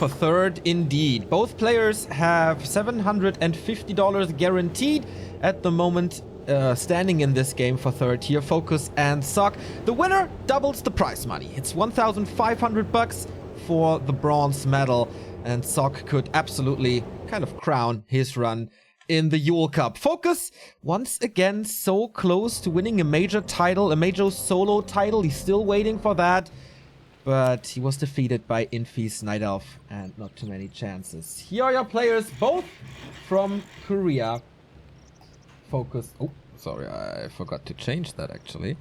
for third indeed. Both players have $750 guaranteed at the moment, standing in this game for third here, FoCuS and Sock. The winner doubles the prize money. It's 1,500 bucks for the bronze medal, and Sock could absolutely kind of crown his run in the Yule Cup. FoCuS, once again, so close to winning a major title, a major solo title. He's still waiting for that, but he was defeated by Infi's Night Elf, and not too many chances. Here are your players, both from Korea. FoCuS. Oh, sorry, I forgot to change that actually.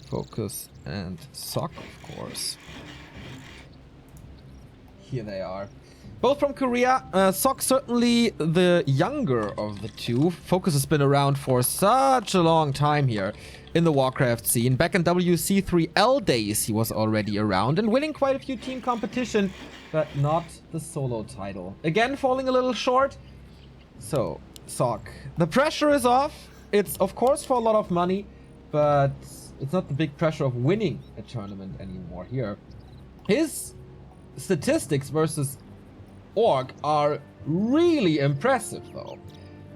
FoCuS and Sock, of course. Here they are. Both from Korea. Sock certainly the younger of the two. FoCuS has been around for such a long time here in the Warcraft scene. Back in WC3L days, he was already around and winning quite a few team competition, but not the solo title. Again, falling a little short. So, Sock, the pressure is off. It's, of course, for a lot of money, but it's not the big pressure of winning a tournament anymore here. His statistics versus ORC are really impressive, though.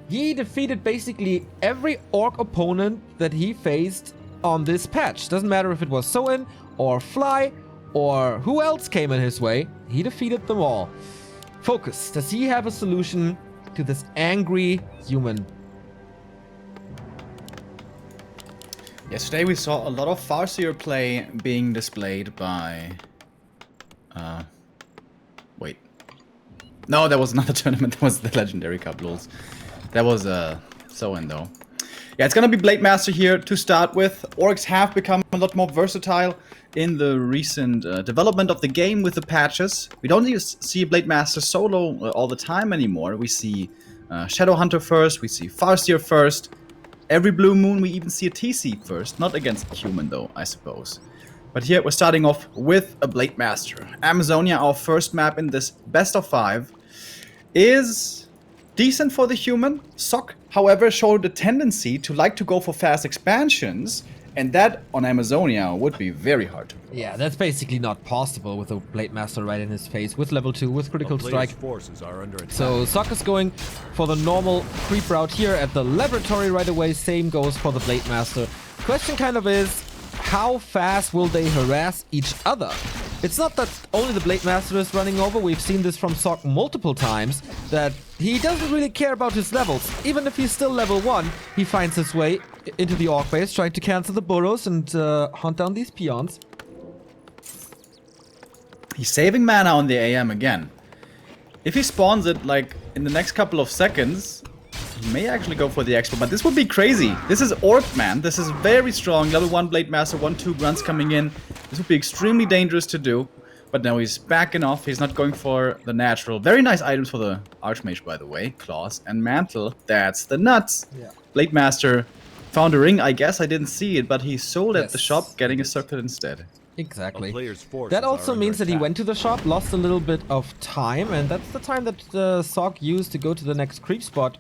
He defeated basically every ORC opponent that he faced on this patch. Doesn't matter if it was Soin or Fly or who else came in his way. He defeated them all. FoCuS, does he have a solution to this angry human? Yesterday we saw a lot of Farseer play being displayed by... wait. No, that was another tournament. That was the Legendary Cup, lols. That was Soin though. Yeah, it's gonna be Blade Master here to start with. Orcs have become a lot more versatile in the recent development of the game with the patches. We don't even see Blade Master solo all the time anymore. We see Shadowhunter first, we see Farseer first. Every blue moon we even see a TC first. Not against human though, I suppose. But here we're starting off with a Blade Master. Amazonia, our first map in this best of 5, is decent for the human. Sock, however, showed a tendency to like to go for fast expansions, and that on Amazonia would be very hard to pull. Yeah, that's basically not possible with a Blade Master right in his face, with level 2, with critical strike. Forces are under attack. So Sock is going for the normal creep route here at the laboratory right away. Same goes for the Blade Master. Question kind of is, how fast will they harass each other? It's not that only the Blade Master is running over. We've seen this from Sock multiple times, that he doesn't really care about his levels. Even if he's still level 1, he finds his way into the Orc base, trying to cancel the burrows and hunt down these peons. He's saving mana on the AM again. If he spawns it like in the next couple of seconds, he may actually go for the expo, but this would be crazy. This is Orc, man. This is very strong. Level 1 Blade Master, 1-2 grunts coming in. This would be extremely dangerous to do. But now he's backing off. He's not going for the natural. Very nice items for the Archmage, by the way. Claws and Mantle. That's the nuts. Yeah. Blade Master found a ring, I guess. I didn't see it, but he sold at the shop, getting a circlet instead. Exactly. That That also means that he went to the shop, lost a little bit of time, and that's the time that Sock used to go to the next creep spot.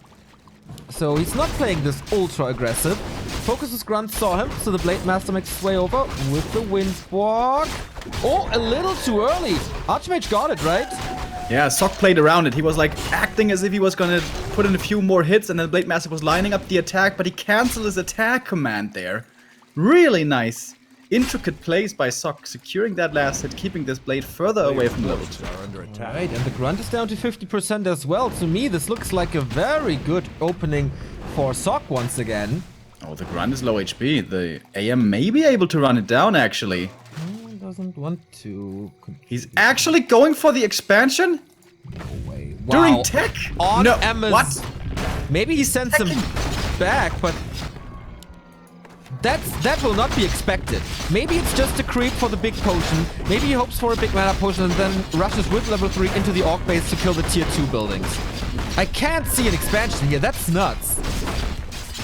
So he's not playing this ultra aggressive. FoCuS's grunt saw him, so the Blade Master makes his way over with the Windwalk. Oh, a little too early. Archmage got it, right? Yeah, Sock played around it. He was like acting as if he was gonna put in a few more hits, and then Blade Master was lining up the attack, but he canceled his attack command there. Really nice. Intricate plays by Sock, securing that last hit, keeping this blade further away from level 2. Right, and the grunt is down to 50% as well. To me, this looks like a very good opening for Sock once again. Oh, the grunt is low HP. The AM may be able to run it down, actually. Doesn't want to. He's actually going for the expansion? No way. During tech? On No, Amazon. what? Maybe he sends him back, but that will not be expected. Maybe it's just a creep for the big potion. Maybe he hopes for a big mana potion and then rushes with level 3 into the Orc base to kill the tier 2 buildings. I can't see an expansion here. That's nuts.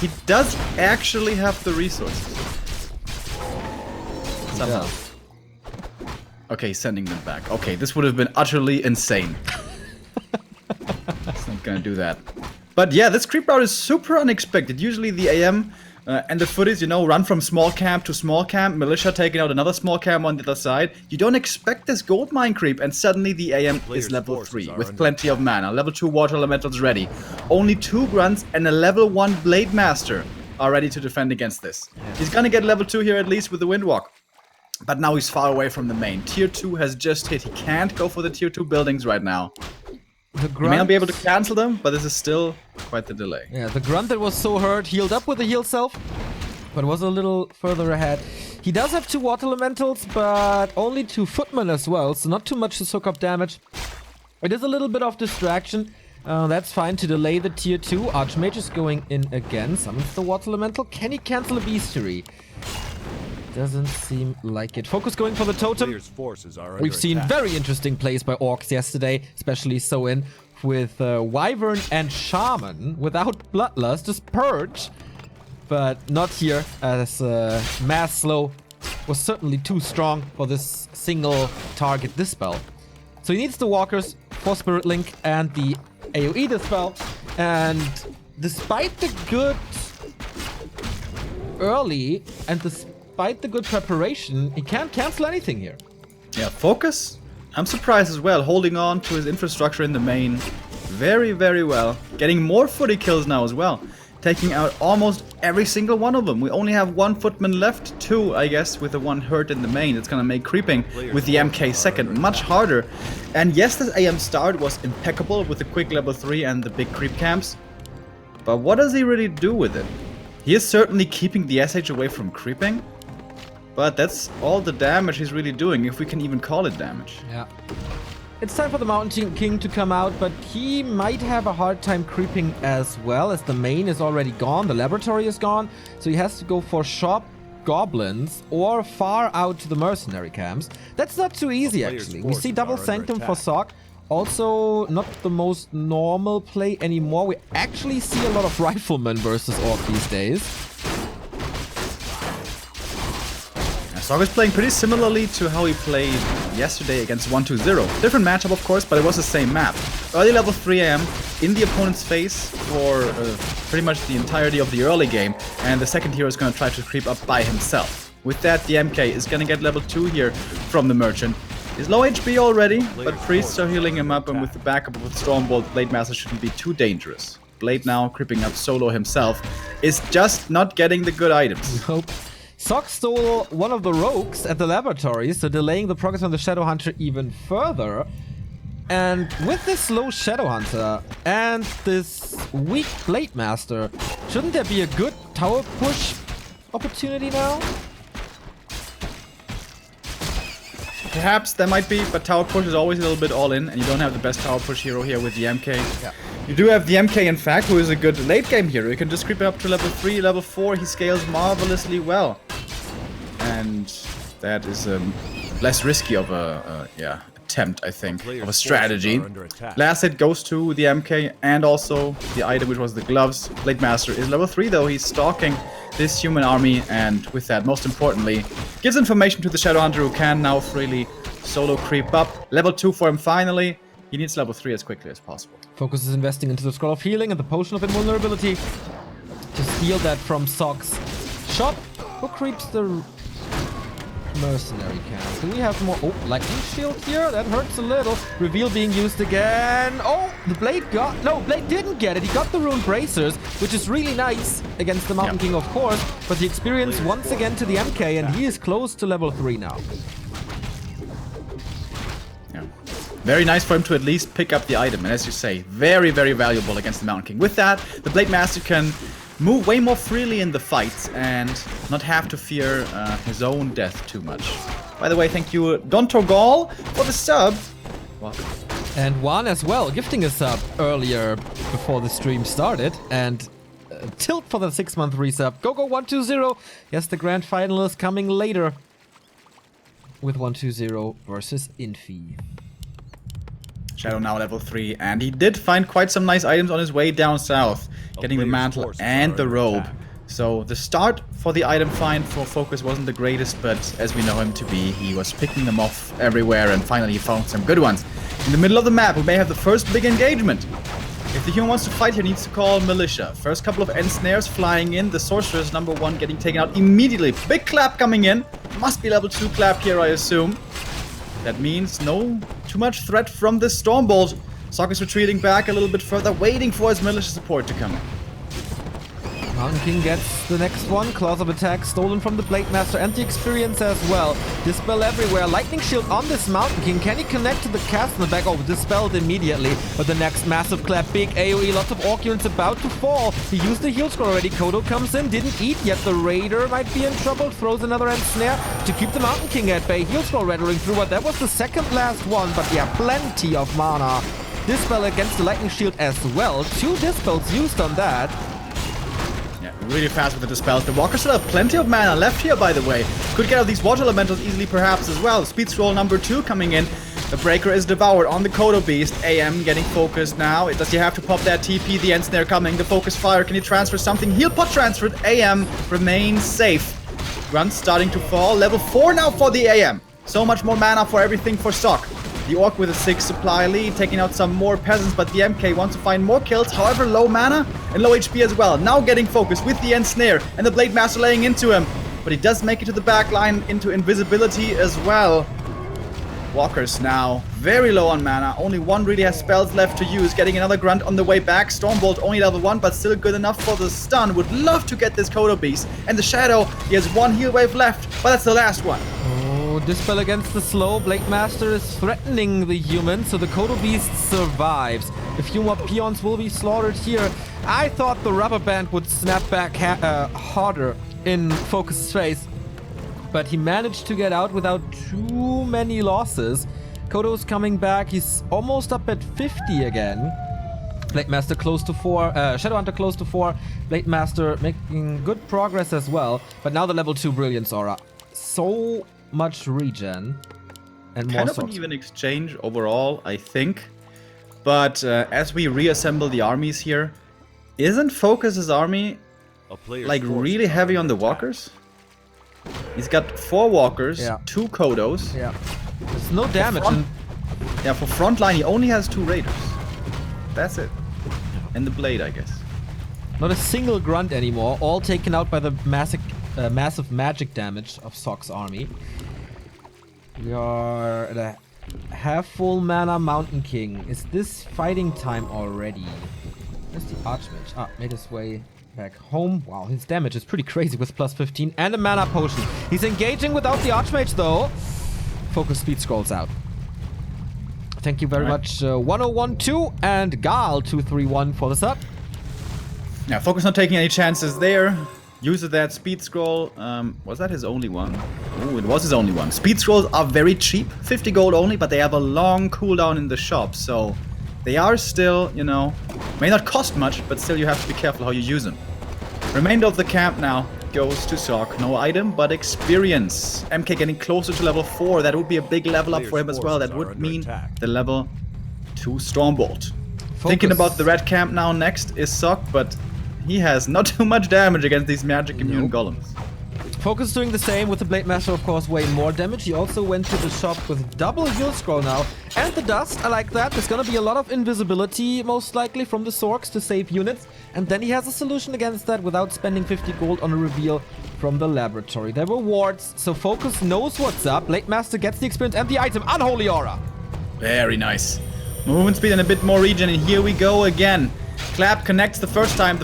He does actually have the resources. Somehow. Okay, he's sending them back. Okay, this would have been utterly insane. It's not gonna do that. But yeah, this creep route is super unexpected. Usually the AM And the footies, you know, run from small camp to small camp, militia taking out another small camp on the other side. You don't expect this gold mine creep, and suddenly the AM is level 3 with plenty of mana. Level 2 water elementals ready. Only 2 grunts and a level 1 blade master are ready to defend against this. He's gonna get level 2 here at least with the windwalk. But now he's far away from the main. Tier 2 has just hit. He can't go for the tier 2 buildings right now. You may not be able to cancel them, but this is still quite the delay. Yeah, the grunt that was so hurt healed up with the heal self, but was a little further ahead. He does have 2 water elementals, but only 2 footmen as well, so not too much to soak up damage. It is a little bit of distraction. That's fine to delay the tier 2. Archmage is going in again. Summons the water elemental. Can he cancel a bestiary? Doesn't seem like it. FoCuS going for the totem. We've seen very interesting plays by Orcs yesterday, especially Soin with Wyvern and Shaman without Bloodlust, just Purge. But not here, as Mass Slow was certainly too strong for this single target dispel. So he needs the Walkers for Spirit Link and the AoE dispel. And despite the good early and despite the good preparation, he can't cancel anything here. Yeah, FoCuS, I'm surprised as well, holding on to his infrastructure in the main very, very well. Getting more footy kills now as well. Taking out almost every single one of them. We only have 1 footman left, 2, I guess, with the 1 hurt in the main. It's gonna make creeping with the MK second much harder. And yes, this AM start was impeccable with the quick level 3 and the big creep camps. But what does he really do with it? He is certainly keeping the SH away from creeping. But that's all the damage he's really doing, if we can even call it damage. Yeah. It's time for the Mountain King to come out, but he might have a hard time creeping as well, as the main is already gone, the laboratory is gone, so he has to go for shop goblins or far out to the mercenary camps. That's not too easy, actually. We see double Sanctum for Sock. Also, not the most normal play anymore. We actually see a lot of riflemen versus Orc these days. Sock is playing pretty similarly to how he played yesterday against 1-2-0. Different matchup, of course, but it was the same map. Early level 3 AM in the opponent's face for pretty much the entirety of the early game, and the second hero is going to try to creep up by himself. With that, the MK is going to get level 2 here from the Merchant. He's low HP already, but priests are healing him up, and with the backup of Stormbolt, Blade Master shouldn't be too dangerous. Blade now creeping up solo himself is just not getting the good items. Nope. Sock stole one of the rogues at the laboratory, so delaying the progress on the Shadowhunter even further. And with this low Shadowhunter and this weak Blade Master, shouldn't there be a good tower push opportunity now? Perhaps there might be, but tower push is always a little bit all in, and you don't have the best tower push hero here with the MK. Yeah. You do have the MK, in fact, who is a good late game hero. You can just creep up to level 3, level 4. He scales marvelously well. And that is less risky of a attempt, I think, of a strategy. Last hit goes to the MK and also the item, which was the gloves. Blade Master is level 3, though. He's stalking this human army, and with that, most importantly, gives information to the Shadowhunter, who can now freely solo creep up. Level 2 for him finally. He needs level 3 as quickly as possible. FoCuS is investing into the Scroll of Healing and the Potion of Invulnerability to steal that from Sock's shop. Who creeps the mercenary camp? Do we have more? Oh, lightning shield here? That hurts a little. Reveal being used again. Oh, the blade got... No, blade didn't get it. He got the rune bracers, which is really nice against the Mountain King, of course. But the experience once again to the MK, and he is close to level 3 now. Yeah. Very nice for him to at least pick up the item. And as you say, very, very valuable against the Mountain King. With that, the Blade Master can move way more freely in the fights and not have to fear his own death too much. By the way, thank you, Don Torgal, for the sub. Welcome. And Juan as well, gifting a sub earlier before the stream started. And Tilt for the 6-month resub. Go 120. Yes, the grand final is coming later with 120 versus Infi. Shadow now level 3, and he did find quite some nice items on his way down south, getting the mantle and the robe. So the start for the item find for FoCuS wasn't the greatest, but as we know him to be, he was picking them off everywhere, and finally he found some good ones. In the middle of the map, we may have the first big engagement. If the human wants to fight here, needs to call Militia. First couple of end snares flying in. The Sorceress, number 1, getting taken out immediately. Big clap coming in. Must be level 2 clap here, I assume. That means no too much threat from this Stormbolt. Sock is retreating back a little bit further, waiting for his Militia support to come in. Mountain King gets the next one. Claws of attack stolen from the Blade Master and the experience as well. Dispel everywhere. Lightning Shield on this Mountain King. Can he connect to the cast in the back? Oh, dispelled immediately. But the next massive clap. Big AoE. Lots of Orc units about to fall. He used the heal scroll already. Kodo comes in. Didn't eat yet. The Raider might be in trouble. Throws another end snare to keep the Mountain King at bay. Heal scroll rattling through. But that was the second last one. But yeah, plenty of mana. Dispel against the Lightning Shield as well. 2 dispels used on that. Really fast with the dispels. The Walkers still have plenty of mana left here, by the way. Could get out these water elementals easily, perhaps, as well. Speed scroll number 2 coming in. The Breaker is devoured on the Kodo Beast. AM getting focused now. Does he have to pop that TP? The end snare coming. The focus fire. Can he transfer something? Heal pot transferred. AM remains safe. Grunts starting to fall. Level 4 now for the AM. So much more mana for everything for Sock. The Orc with a 6 supply lead, taking out some more peasants, but the MK wants to find more kills, however low mana and low HP as well. Now getting focused with the end snare and the Blade Master laying into him. But he does make it to the back line, into invisibility as well. Walkers now very low on mana. Only 1 really has spells left to use. Getting another grunt on the way back. Stormbolt only level 1, but still good enough for the stun. Would love to get this Kodo Beast. And the Shadow, he has 1 heal wave left, but that's the last one. Dispel against the slow. Blade Master is threatening the human, so the Kodo Beast survives. A few more peons will be slaughtered here. I thought the rubber band would snap back harder in FoCuS' face, but he managed to get out without too many losses. Kodo's coming back. He's almost up at 50 again. Blade Master close to 4. Shadowhunter close to 4. Blade Master making good progress as well. But now the level 2 Brilliance Aura. So much regen and more kind of an even exchange overall, I think. But as we reassemble the armies here, isn't FoCuS' army like really heavy on the walkers? He's got 4 walkers, 2 Kodos. Yeah, there's no damage. Yeah, for frontline he only has 2 raiders. That's it. And the blade, I guess. Not a single grunt anymore. All taken out by the massive magic damage of Sock's army. We are at a half full mana Mountain King. Is this fighting time already? Where's the Archmage? Ah, made his way back home. Wow, his damage is pretty crazy with plus 15 and a mana potion. He's engaging without the Archmage though. FoCuS speed scrolls out. Thank you very much 1012 and Gal231 for the sub. Yeah, FoCuS not taking any chances there. Uses that speed scroll. Was that his only one? Oh, it was his only one. Speed scrolls are very cheap, 50 gold only, but they have a long cooldown in the shop, so they are still, you know, may not cost much, but still you have to be careful how you use them. Remainder of the camp now goes to Sock. No item, but experience. MK getting closer to level 4. That would be a big level up for him as well. That would mean the level 2 Stormbolt. Thinking about the red camp now next is Sock, but he has not too much damage against these magic immune golems. FoCuS doing the same with the Blade Master, of course, way more damage. He also went to the shop with double heal scroll now. And the dust, I like that. There's gonna be a lot of invisibility, most likely, from the Sorks to save units. And then he has a solution against that without spending 50 gold on a reveal from the laboratory. There were wards, so FoCuS knows what's up. Blade Master gets the experience and the item. Unholy Aura. Very nice. Movement speed and a bit more regen, and here we go again. Clap connects the first time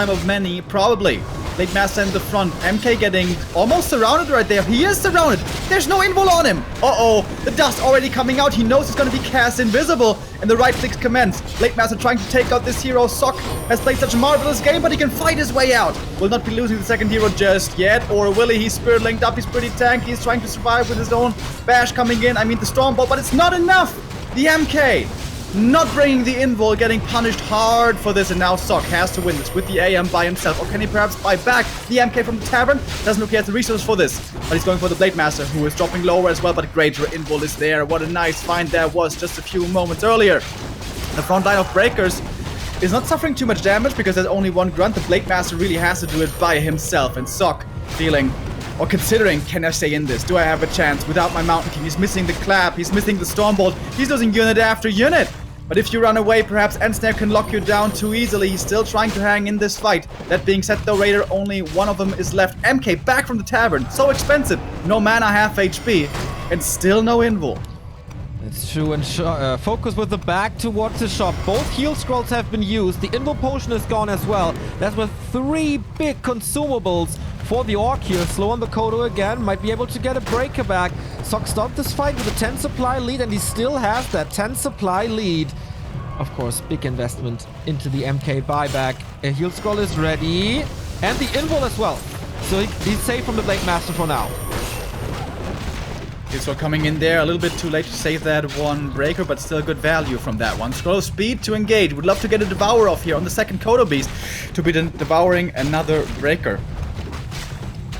of many, probably. Blade Master in the front. MK getting almost surrounded right there. He is surrounded. There's no invul on him. Uh-oh. The dust already coming out. He knows he's going to be cast invisible. And the right clicks commence. Blade Master trying to take out this hero. Sock has played such a marvelous game, but he can fight his way out. Will not be losing the second hero just yet. Or will he? He's spirit linked up. He's pretty tanky. He's trying to survive with his own bash coming in. I mean, the Stormbolt, but it's not enough. The MK not bringing the invul, getting punished hard for this, and now Sock has to win this with the AM by himself. Or can he perhaps buy back the MK from the tavern? Doesn't look he has the resources for this, but he's going for the Blade Master, who is dropping lower as well, but greater invul is there. What a nice find there was just a few moments earlier. The front line of Breakers is not suffering too much damage because there's only one grunt. The Blade Master really has to do it by himself, and Sock feeling or considering, can I stay in this? Do I have a chance without my Mountain King? He's missing the clap, he's missing the Stormbolt, he's losing unit after unit. But if you run away, perhaps Ensnare can lock you down too easily. He's still trying to hang in this fight. That being said, though, Raider, only one of them is left. MK back from the tavern. So expensive. No mana, half HP. And still no invul. It's true, and FoCuS with the back towards the shop. Both heal scrolls have been used. The invul potion is gone as well. That's with 3 big consumables for the Orc here. Slow on the Kodo again. Might be able to get a breaker back. Sock stopped this fight with a 10 supply lead, and he still has that 10 supply lead. Of course, big investment into the MK buyback. A heal scroll is ready. And the invul as well. So he's safe from the Blade Master for now. He's coming in there a little bit too late to save that one breaker, but still good value from that one. Scroll of speed to engage. Would love to get a Devour off here on the second Kodo Beast to be devouring another breaker.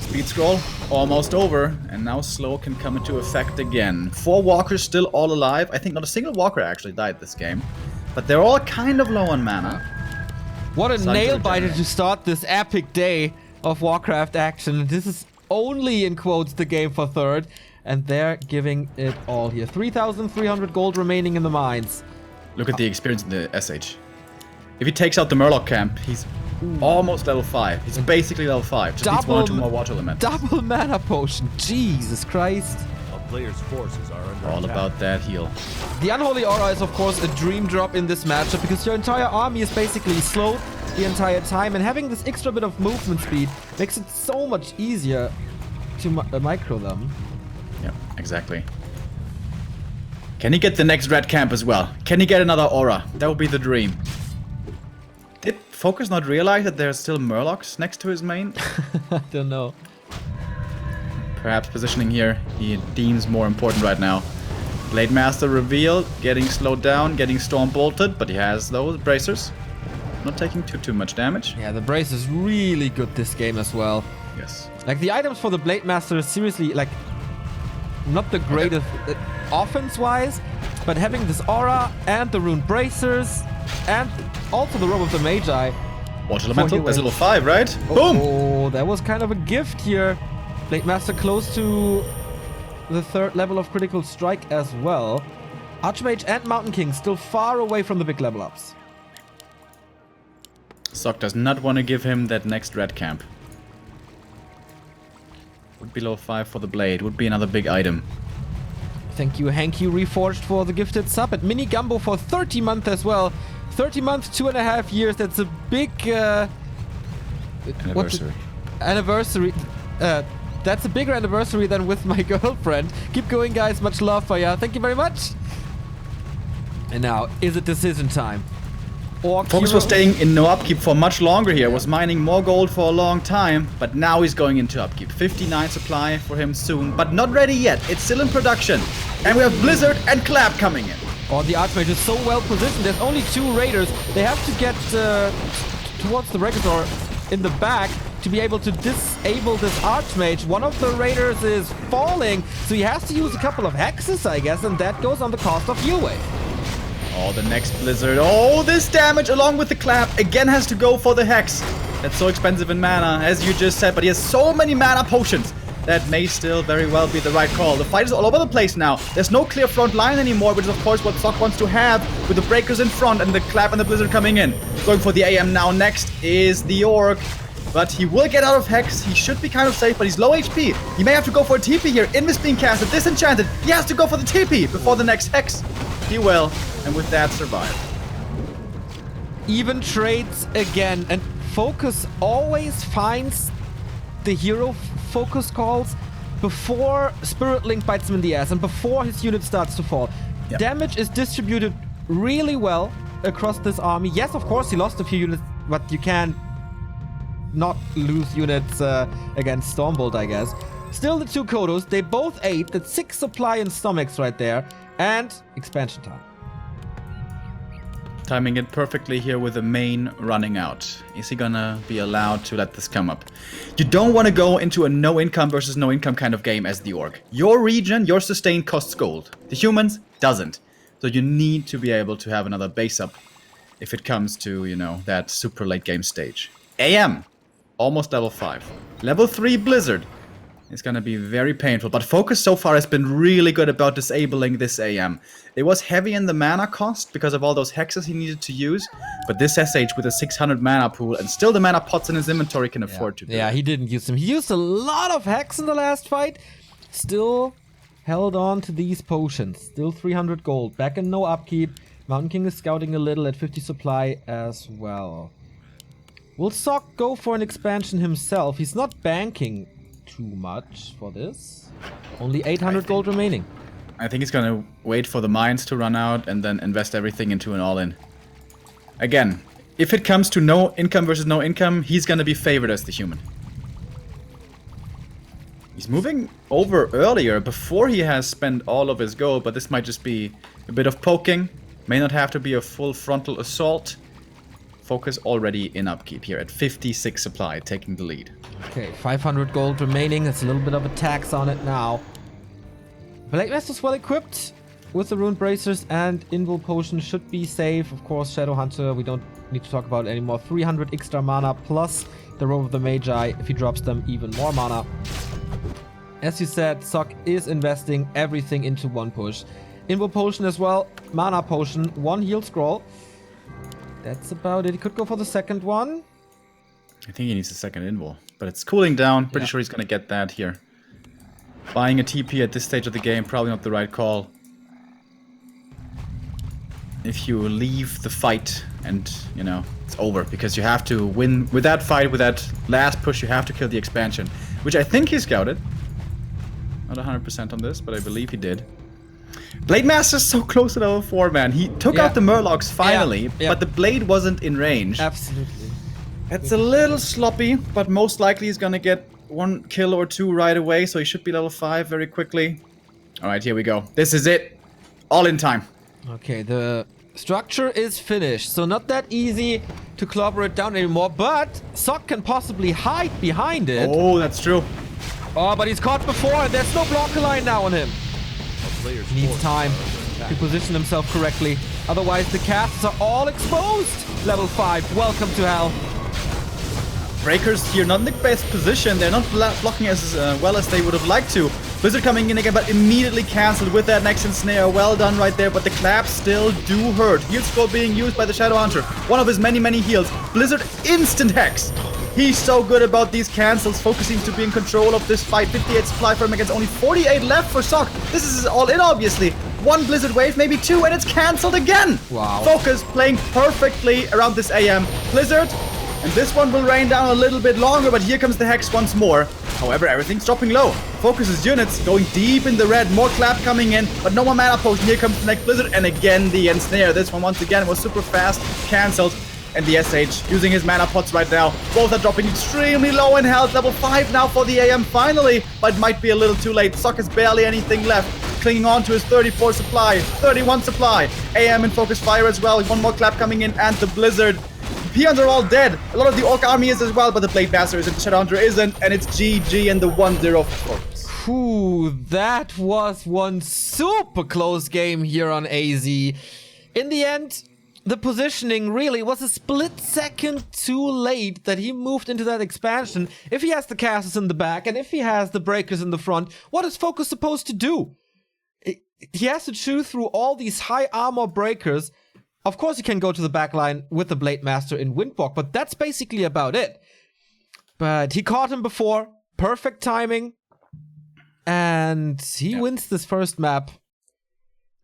Speed scroll almost over, and now slow can come into effect again. 4 walkers still all alive. I think not a single walker actually died this game, but they're all kind of low on mana. What a nail biter to start this epic day of Warcraft action. This is only in quotes the game for third. And they're giving it all here. 3,300 gold remaining in the mines. Look at the experience in the SH. If he takes out the Murloc camp, he's almost level 5. He's basically level 5. Just needs 1 or 2 more water elements. Double mana potion. Jesus Christ. A player's forces are under all attack. about that heal. The Unholy Aura is, of course, a dream drop in this matchup because your entire army is basically slowed the entire time. And having this extra bit of movement speed makes it so much easier to micro them. Yeah, exactly. Can he get the next red camp as well? Can he get another aura? That would be the dream. Did FoCuS not realize that there are still Murlocs next to his main? I don't know. Perhaps positioning here he deems more important right now. Blade Master revealed, getting slowed down, getting storm bolted, but he has those bracers. Not taking too much damage. Yeah, the brace is really good this game as well. Yes. Like the items for the Blade Master is seriously like not the greatest offense-wise, but having this aura and the rune bracers and also the robe of the Magi. Water Elemental, that's level 5, right? Boom! Oh, that was kind of a gift here. Blade Master close to the 3rd level of critical strike as well. Archmage and Mountain King still far away from the big level ups. Sock does not want to give him that next red camp. Would be level 5 for the blade. Would be another big item. Thank you, Hanky Reforged, for the gifted sub. At Mini Gumbo for 30 months as well. 30 months, 2.5 years. That's a big Anniversary. Anniversary. That's a bigger anniversary than with my girlfriend. Keep going, guys. Much love for ya. Thank you very much. And now, is it decision time? FoCuS was staying in no upkeep for much longer here, was mining more gold for a long time, but now he's going into upkeep. 59 supply for him soon, but not ready yet. It's still in production. And we have Blizzard and Clap coming in. Oh, the Archmage is so well positioned. There's only 2 raiders. They have to get towards the Regisaur in the back to be able to disable this Archmage. One of the raiders is falling, so he has to use a couple of hexes, I guess, and that goes on the cost of Yue. Oh, the next Blizzard. Oh, this damage along with the Clap again has to go for the Hex. That's so expensive in mana, as you just said, but he has so many mana potions. That may still very well be the right call. The fight is all over the place now. There's no clear front line anymore, which is of course what Sock wants to have, with the breakers in front and the Clap and the Blizzard coming in. Going for the AM now. Next is the Orc, but he will get out of Hex. He should be kind of safe, but he's low HP. He may have to go for a TP here. Invis being casted, disenchanted. He has to go for the TP before the next Hex. He will, and with that survive. Even trades again, and FoCuS always finds the hero FoCuS calls before Spirit Link bites him in the ass and before his unit starts to fall. Yep. Damage is distributed really well across this army. Yes, of course, he lost a few units, but you can not lose units against Stormbolt, I guess. Still the 2 Kodos, they both 8, that's 6 supply and stomachs right there, and expansion time. Timing it perfectly here with the main running out. Is he gonna be allowed to let this come up? You don't want to go into a no income versus no income kind of game as the Orc. Your region, your sustain costs gold. The humans doesn't. So you need to be able to have another base up if it comes to, you know, that super late game stage. AM, almost level 5. Level 3 Blizzard. It's gonna be very painful. But FoCuS so far has been really good about disabling this AM. It was heavy in the mana cost because of all those hexes he needed to use. But this SH with a 600 mana pool and still the mana pots in his inventory can afford to do Yeah, it. he didn't use them. He used a lot of hex in the last fight. Still held on to these potions. Still 300 gold. Back in no upkeep. Mountain King is scouting a little at 50 supply as well. Will Sock go for an expansion himself? He's not banking too much for this. Only 800 gold remaining. I think he's gonna wait for the mines to run out and then invest everything into an all-in. Again, if it comes to no income versus no income, he's gonna be favored as the human. He's moving over earlier before he has spent all of his gold, but this might just be a bit of poking. May not have to be a full frontal assault. FoCuS already in upkeep here at 56 supply, taking the lead. Okay, 500 gold remaining. That's a little bit of a tax on it now. Blade Master's well equipped with the Rune Bracers and Invul Potion should be safe. Of course, Shadow Hunter, we don't need to talk about it anymore. 300 extra mana plus the Robe of the Magi. If he drops them, even more mana. As you said, Sock is investing everything into one push. Invul Potion as well. Mana Potion. One heal scroll. That's about it. He could go for the second one. I think he needs a second invul, but it's cooling down. Pretty sure he's gonna get that here. Buying a TP at this stage of the game, probably not the right call. If you leave the fight and, you know, it's over, because you have to win with that fight, with that last push, you have to kill the expansion, which I think he scouted. Not 100% on this, but I believe he did. Blade Master's so close to level 4, man. He took out the Murlocs finally, but the blade wasn't in range. Absolutely. That's a little sloppy, but most likely he's gonna get one kill or two right away, so he should be level 5 very quickly. Alright, here we go. This is it. All in time. Okay, the structure is finished, so not that easy to clobber it down anymore, but Sock can possibly hide behind it. Oh, that's true. Oh, but he's caught before, and there's no blocker line now on him. He needs time to position himself correctly. Otherwise, the casts are all exposed. Level 5, welcome to hell. Breakers here not in the best position. They're not blocking as well as they would have liked to. Blizzard coming in again, but immediately cancelled with that next ensnare. Well done right there, but the claps still do hurt. Heal scroll being used by the Shadow Hunter. One of his many heals. Blizzard instant hex. He's so good about these cancels, focusing to be in control of this fight. 58 supply for him against only 48 left for Sock. This is all in, obviously. One Blizzard wave, maybe two, and it's cancelled again. Wow. FoCuS playing perfectly around this AM. Blizzard, and this one will rain down a little bit longer, but here comes the hex once more. However, everything's dropping low. FoCuS's units going deep in the red. More clap coming in, but no more mana potion. Here comes the next Blizzard, and again the ensnare. This one once again was super fast, cancelled. And the SH using his mana pots right now. Both are dropping extremely low in health. Level 5 now for the AM finally, but might be a little too late. Sock has barely anything left. Clinging on to his 34 supply, 31 supply. AM and FoCuS fire as well. One more clap coming in, and the Blizzard. The peons are all dead. A lot of the Orc army is as well, but the Blade Master isn't, Shadow Hunter isn't, and it's GG and the 1-0 for FoCuS. Ooh, that was one super close game here on AZ. In the end, the positioning really was a split second too late that he moved into that expansion. If he has the casters in the back and if he has the breakers in the front, what is FoCuS supposed to do? He has to chew through all these high armor breakers. Of course he can go to the back line with the Blade Master in Windwalk, but that's basically about it. But he caught him before, perfect timing, and he wins this first map.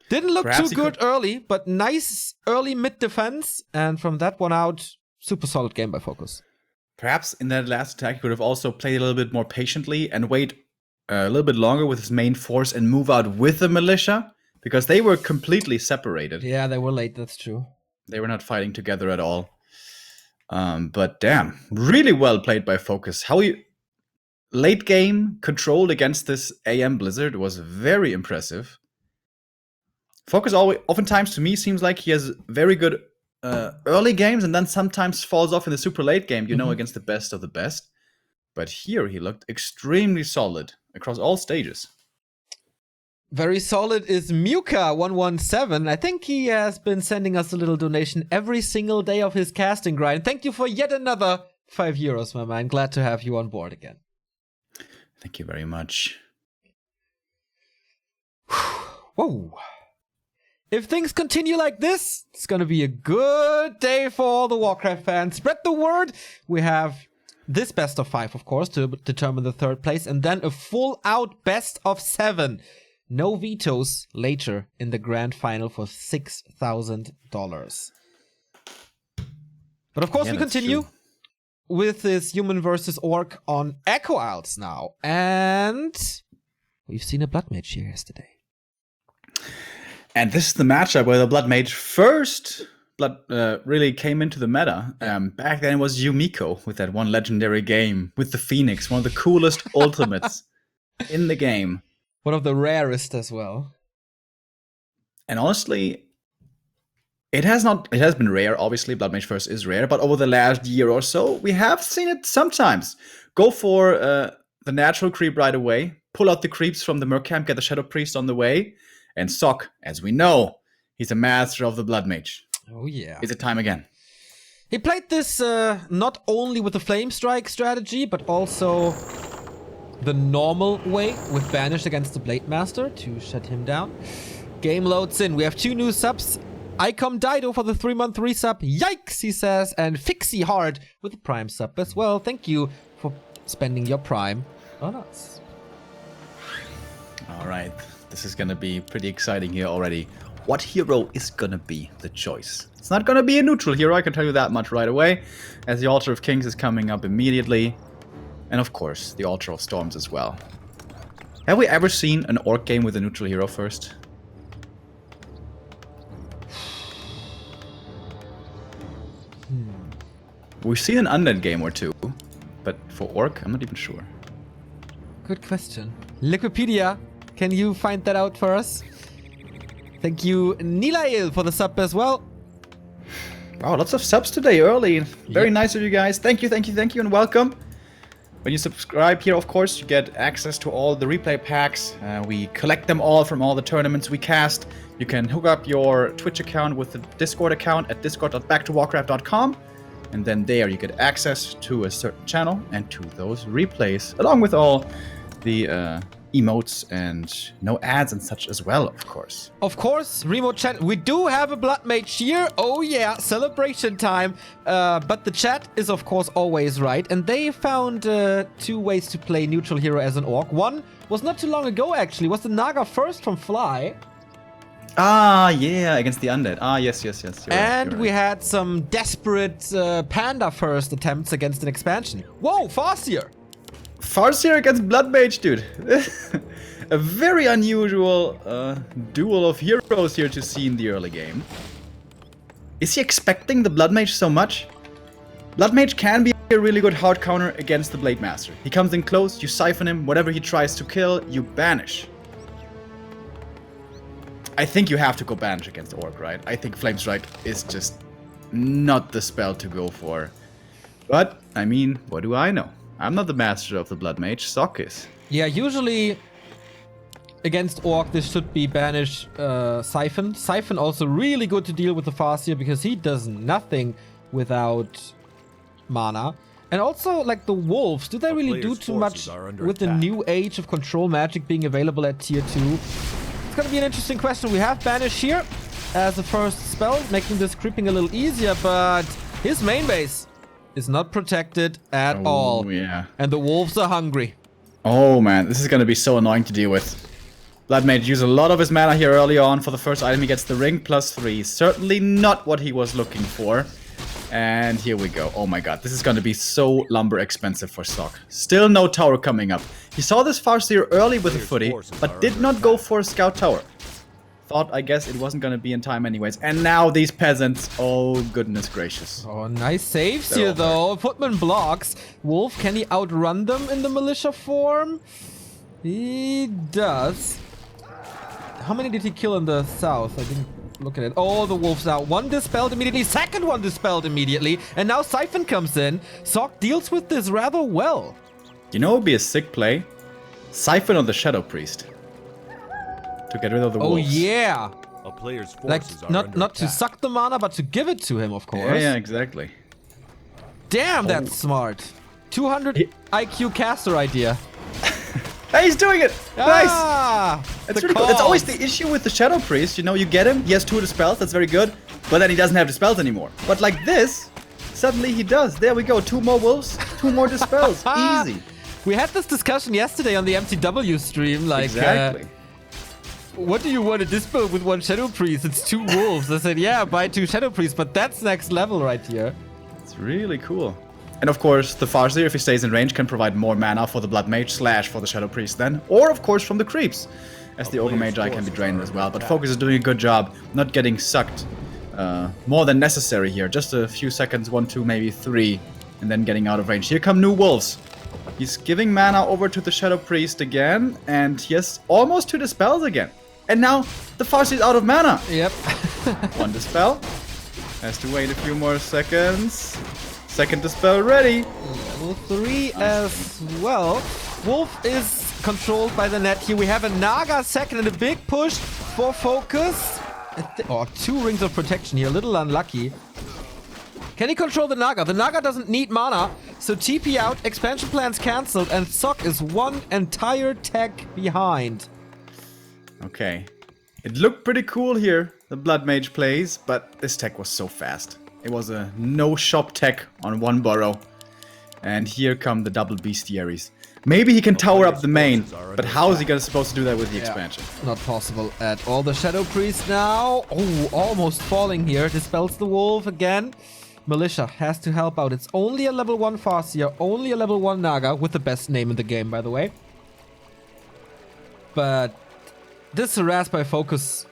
Didn't look Perhaps too good early, but nice early mid defense. And from that one out, super solid game by FoCuS. Perhaps in that last attack, he could have also played a little bit more patiently and wait a little bit longer with his main force and move out with the militia, because they were completely separated. Yeah, they were late, that's true. They were not fighting together at all. But damn, really well played by FoCuS. How he late game controlled against this AM Blizzard was very impressive. FoCuS oftentimes to me seems like he has very good early games and then sometimes falls off in the super late game, you know, against the best of the best. But here he looked extremely solid across all stages. Very solid is Muka117. I think he has been sending us a little donation every single day of his casting grind. Thank you for yet another €5, my man. Glad to have you on board again. Thank you very much. Whoa. If things continue like this, it's gonna be a good day for all the Warcraft fans. Spread the word. We have this best of 5, of course, to determine the 3rd place, and then a full-out best of 7. No vetoes later in the grand final for $6,000. But of course, we continue with this human versus orc on Echo Isles now, and we've seen a Blood Mage here yesterday. And this is the matchup where the Blood Mage first really came into the meta. Back then it was Yumiko with that one legendary game with the Phoenix, one of the coolest ultimates in the game. One of the rarest as well. And honestly, it has been rare. Obviously, Blood Mage first is rare, but over the last year or so, we have seen it sometimes. Go for the natural creep right away, pull out the creeps from the Merc camp, get the Shadow Priest on the way, and Sok, as we know, he's a master of the Blood Mage. Oh yeah. Is it time again? He played this not only with the Flame Strike strategy, but also the normal way with Banish against the Blade Master to shut him down. Game loads in. We have 2 new subs. Icom Dido for the 3-month resub. Yikes, he says. And Fixie Hard with the Prime sub as well. Thank you for spending your Prime on us. All right. This is going to be pretty exciting here already. What hero is going to be the choice? It's not going to be a neutral hero, I can tell you that much right away, as the Altar of Kings is coming up immediately. And of course, the Altar of Storms as well. Have we ever seen an orc game with a neutral hero first? We've seen an undead game or two, but for orc, I'm not even sure. Good question. Liquipedia, can you find that out for us? Thank you, Nilail, for the sub as well. Wow, lots of subs today early. Very nice of you guys. Thank you, and welcome. When you subscribe here, of course, you get access to all the replay packs. We collect them all from all the tournaments we cast. You can hook up your Twitch account with the Discord account at discord.backtowarcraft.com. And then there you get access to a certain channel and to those replays, along with all the emotes and no ads and such as well, of course. Of course, Remo chat, we do have a Blood Mage here. Oh yeah, celebration time. But the chat is of course always right. And they found 2 ways to play neutral hero as an orc. One was not too long ago actually, was the Naga first from Fly. Ah, yeah, against the undead. Ah, yes. You're and right. We had some desperate Panda first attempts against an expansion. Whoa, Farseer! Farseer against Blood Mage, dude. A very unusual duel of heroes here to see in the early game. Is he expecting the Blood Mage so much? Blood Mage can be a really good hard counter against the Blade Master. He comes in close, you siphon him, whatever he tries to kill, you banish. I think you have to go banish against Orc, right? I think Flame Strike is just not the spell to go for. But, I mean, what do I know? I'm not the master of the Blood Mage, Sok is. Yeah, usually against Orc this should be banish Siphon. Siphon also really good to deal with the Farseer because he does nothing without mana. And also, like the Wolves, do they really do too much with the new age of control magic being available at tier 2? It's gonna be an interesting question. We have Banish here as the first spell, making this creeping a little easier, but his main base is not protected at all. Yeah. And the Wolves are hungry. Oh man, this is gonna be so annoying to deal with. Blood Mage used a lot of his mana here early on. For the first item he gets the ring +3. Certainly not what he was looking for. And here we go. Oh my god, this is gonna be so lumber expensive for Sok. Still no tower coming up. He saw this Farseer early with a footy, but did not go for a scout tower. Thought, I guess, it wasn't gonna be in time anyways. And now these peasants, oh goodness gracious. Oh, nice saves here though. Footman blocks. Wolf, can he outrun them in the militia form? He does. How many did he kill in the south? I didn't look at it. Oh, the Wolves out. One dispelled immediately. Second one dispelled immediately. And now Siphon comes in. Sok deals with this rather well. You know what would be a sick play? Siphon on the Shadow Priest. To get rid of the wolves. Oh, yeah. A player's forces Like, are under not to attack. suck the mana, but to give it to him, of course. Yeah, exactly. Damn, that's smart. 200 IQ caster idea. Hey, he's doing it! Nice! Ah, That's the really cool. It's always calls. the issue with the Shadow Priest. You know, you get him, he has 2 dispels, that's very good. But then he doesn't have dispels anymore. But like this, suddenly he does. There we go, 2 more wolves, 2 more dispels. Easy. We had this discussion yesterday on the MTW stream, like, Exactly. what do you want to dispel with 1 Shadow Priest? It's 2 wolves. I said, yeah, buy 2 Shadow Priests, but that's next level right here. It's really cool. And of course, the Farseer, if he stays in range, can provide more mana for the Blood Mage / for the Shadow Priest then. Or, of course, from the creeps, as the Ogre Magi can be drained as well. But FoCuS is doing a good job, not getting sucked more than necessary here. Just a few seconds, 1, 2, maybe 3, and then getting out of range. Here come new wolves. He's giving mana over to the Shadow Priest again, and he has almost 2 dispels again. And now, the Farseer is out of mana. Yep. 1 dispel. Has to wait a few more seconds. Second dispel ready. Level 3 as well. Wolf is controlled by the net here. We have a Naga second and a big push for FoCuS. Oh, 2 rings of protection here. A little unlucky. Can he control the Naga? The Naga doesn't need mana, so TP out, expansion plans cancelled, and Sok is 1 entire tech behind. Okay. It looked pretty cool here, the Blood Mage plays, but this tech was so fast. It was a no-shop tech on 1 burrow. And here come the double bestiaries. Maybe he can tower up the main, but how is he supposed to do that with the expansion? Not possible at all. The Shadow Priest now. Oh, almost falling here. Dispels the wolf again. Militia has to help out. It's only a level 1 Farseer, only a level 1 Naga, with the best name in the game, by the way. But this harass by FoCuS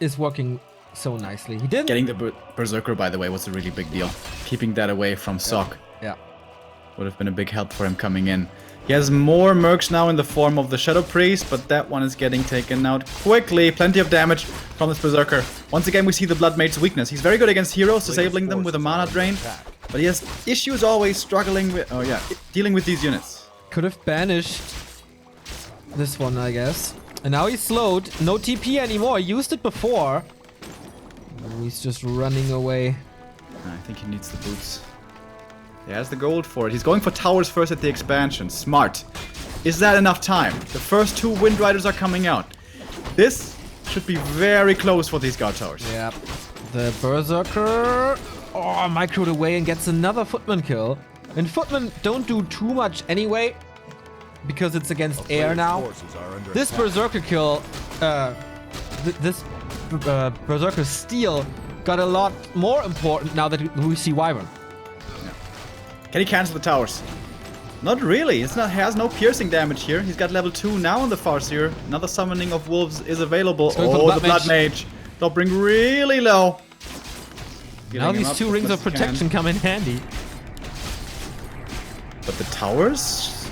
is working so nicely. He didn't... Getting the Berserker, by the way, was a really big deal. Keeping that away from Sok Yeah. would have been a big help for him coming in. He has more mercs now in the form of the Shadow Priest, but that one is getting taken out quickly. Plenty of damage from this Berserker. Once again, we see the Blood Mage's weakness. He's very good against heroes, disabling them with a mana drain. But he has issues always struggling with... Oh yeah, dealing with these units. Could have banished this one, I guess. And now he's slowed. No TP anymore. He used it before. And he's just running away. I think he needs the boots. He has the gold for it. He's going for towers first at the expansion. Smart. Is that enough time? The first 2 Wind Riders are coming out. This should be very close for these guard towers. Yeah. The Berserker... Oh, microed away and gets another Footman kill. And Footmen don't do too much anyway, because it's against air now. This Berserker kill... this Berserker steal got a lot more important now that we see Wyvern. Can he cancel the towers? Not really. He has no piercing damage here. He's got level 2 now on the Farseer. Another summoning of wolves is available. Oh, the Blood Mage. They'll bring really low. Now these 2 rings of protection come in handy. But the towers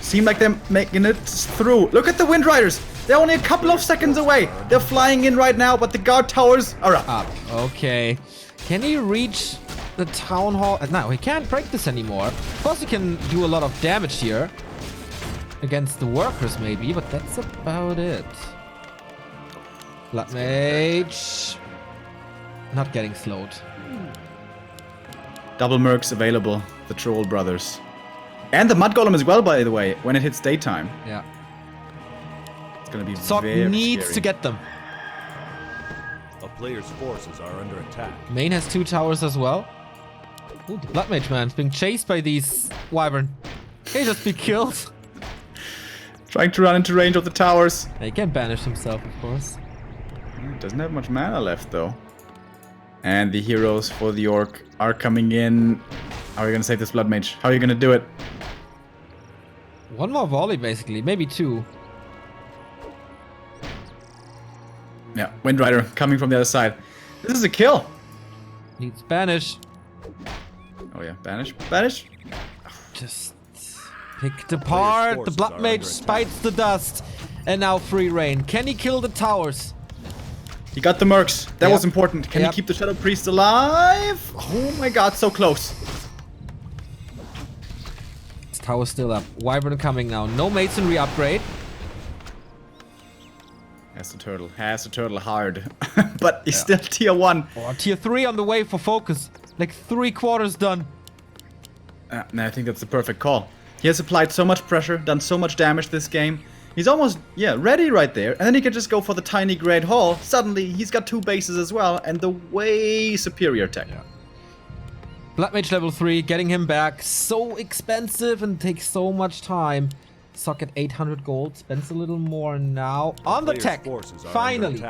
seem like they're making it through. Look at the Wind Riders. They're only a couple of seconds away. They're flying in right now, but the guard towers are up. Okay. Can he reach the town hall? No, he can't break this anymore. Of course, he can do a lot of damage here against the workers, maybe, but that's about it. Blood Mage not getting slowed. Double mercs available. The Troll Brothers. And the Mud Golem as well, by the way, when it hits daytime. Yeah. It's gonna be Sok very needs scary. to get them. A player's forces are under attack. Main has 2 towers as well. Ooh, the Blood Mage man's being chased by these Wyvern. Can he just be killed? Trying to run into range of the towers. He can banish himself, of course. Doesn't have much mana left, though. And the heroes for the Orc are coming in. How are you gonna save this Blood Mage? How are you gonna do it? 1 more volley, basically. Maybe 2. Yeah, Wind Rider coming from the other side. This is a kill. Needs banish. Oh yeah, banish, banish. Just picked apart. The Blood Mage spites the dust. And now free reign. Can he kill the towers? He got the mercs. That Yep. was important. Can Yep. he keep the Shadow Priest alive? Oh my god, so close. This tower's still up. Wyvern coming now. No Masonry upgrade. Has the turtle hard. But he's still tier 1. Oh, tier 3 on the way for FoCuS. Like 3/4 done. And I think that's the perfect call. He has applied so much pressure, done so much damage this game, He's almost, yeah, ready right there. And then he can just go for the tiny Great Hall. Suddenly, he's got 2 bases as well, and the way superior tech. Yeah. Blood Mage level 3, getting him back. So expensive and takes so much time. Socket 800 gold, spends a little more now. On the tech, finally.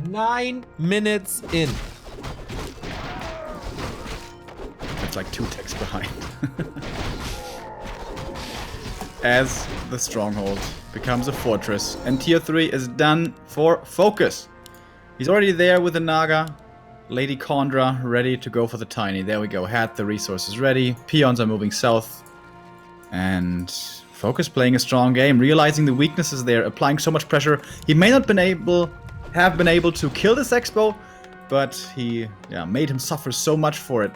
9 minutes in. It's like 2 techs behind. As the stronghold becomes a fortress, and tier 3 is done for FoCuS. He's already there with the Naga. Lady Kondra ready to go for the tiny. There we go. Had the resources ready. Peons are moving south. And FoCuS playing a strong game, realizing the weaknesses there, applying so much pressure. He may not have been able to kill this Expo, but he made him suffer so much for it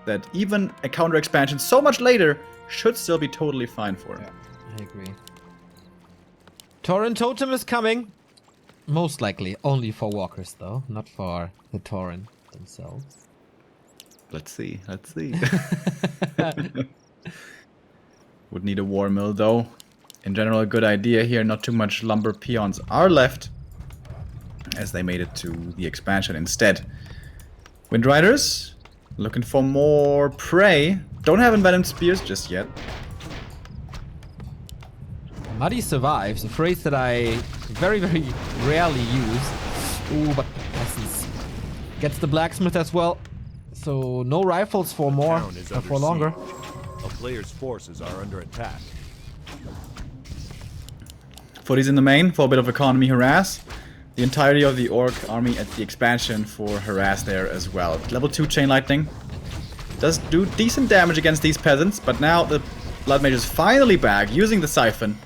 that even a counter expansion so much later should still be totally fine for him. Yeah, I agree. Tauren Totem is coming. Most likely only for walkers though, not for the Tauren themselves. Let's see. Would need a war mill though. In general, a good idea here. Not too much lumber peons are left, as they made it to the expansion instead. Windriders looking for more prey. Don't have envenomed spears just yet. Muddy survives, a phrase that I very, very rarely use. Ooh, but Essence gets the blacksmith as well. So no rifles for more, for longer. A player's forces are under attack. Footies in the main for a bit of economy harass. The entirety of the Orc army at the expansion for harass there as well. Level 2 Chain Lightning does do decent damage against these peasants, but now the Blood Mage is finally back using the Siphon.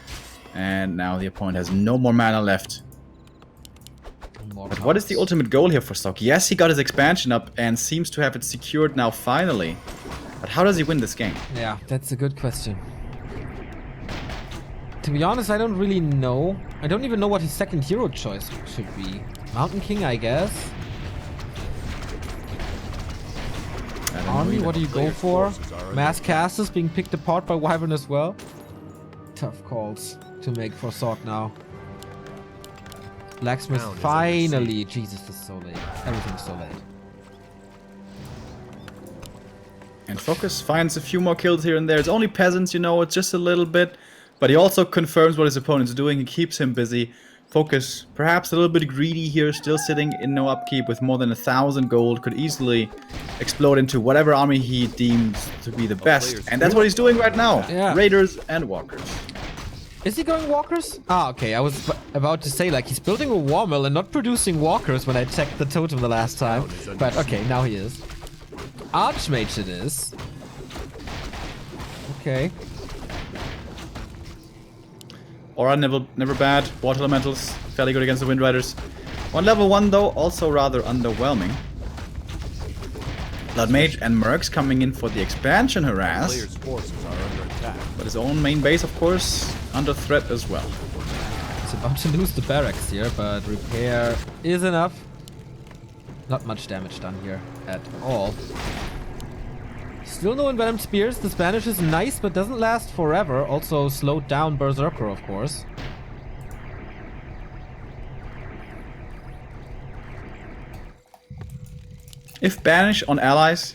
And now the opponent has no more mana left. But what is the ultimate goal here for Stock? Yes, he got his expansion up and seems to have it secured now finally. But how does he win this game? Yeah, that's a good question. To be honest, I don't really know. I don't even know what his second hero choice should be. Mountain King, I guess. Army, what do you go for? Mass Casters being picked apart by Wyvern as well. Tough calls to make for Sork now. Blacksmith finally. Jesus, it's so late. Everything's so late. And FoCuS finds a few more kills here and there. It's only peasants, you know, it's just a little bit. But he also confirms what his opponent's doing. He keeps him busy. FoCuS, perhaps a little bit greedy here, still sitting in no upkeep with more than 1,000 gold. Could easily explode into whatever army he deems to be the best. And that's what he's doing right now. Yeah. Raiders and walkers. Is he going walkers? Ah, okay. I was about to say, like, he's building a war mill and not producing walkers when I checked the totem the last time. But okay, now he is. Archmage it is. Okay. Aura never bad. Water elementals fairly good against the Windriders. On level 1 though, also rather underwhelming. Blood Mage and Mercs coming in for the expansion harass. Player's forces are under attack. But his own main base, of course, under threat as well. He's about to lose the barracks here, but repair is enough. Not much damage done here at all. Still no envenomed spears. The Spanish is nice, but doesn't last forever. Also slowed down Berserker, of course. If Banish on allies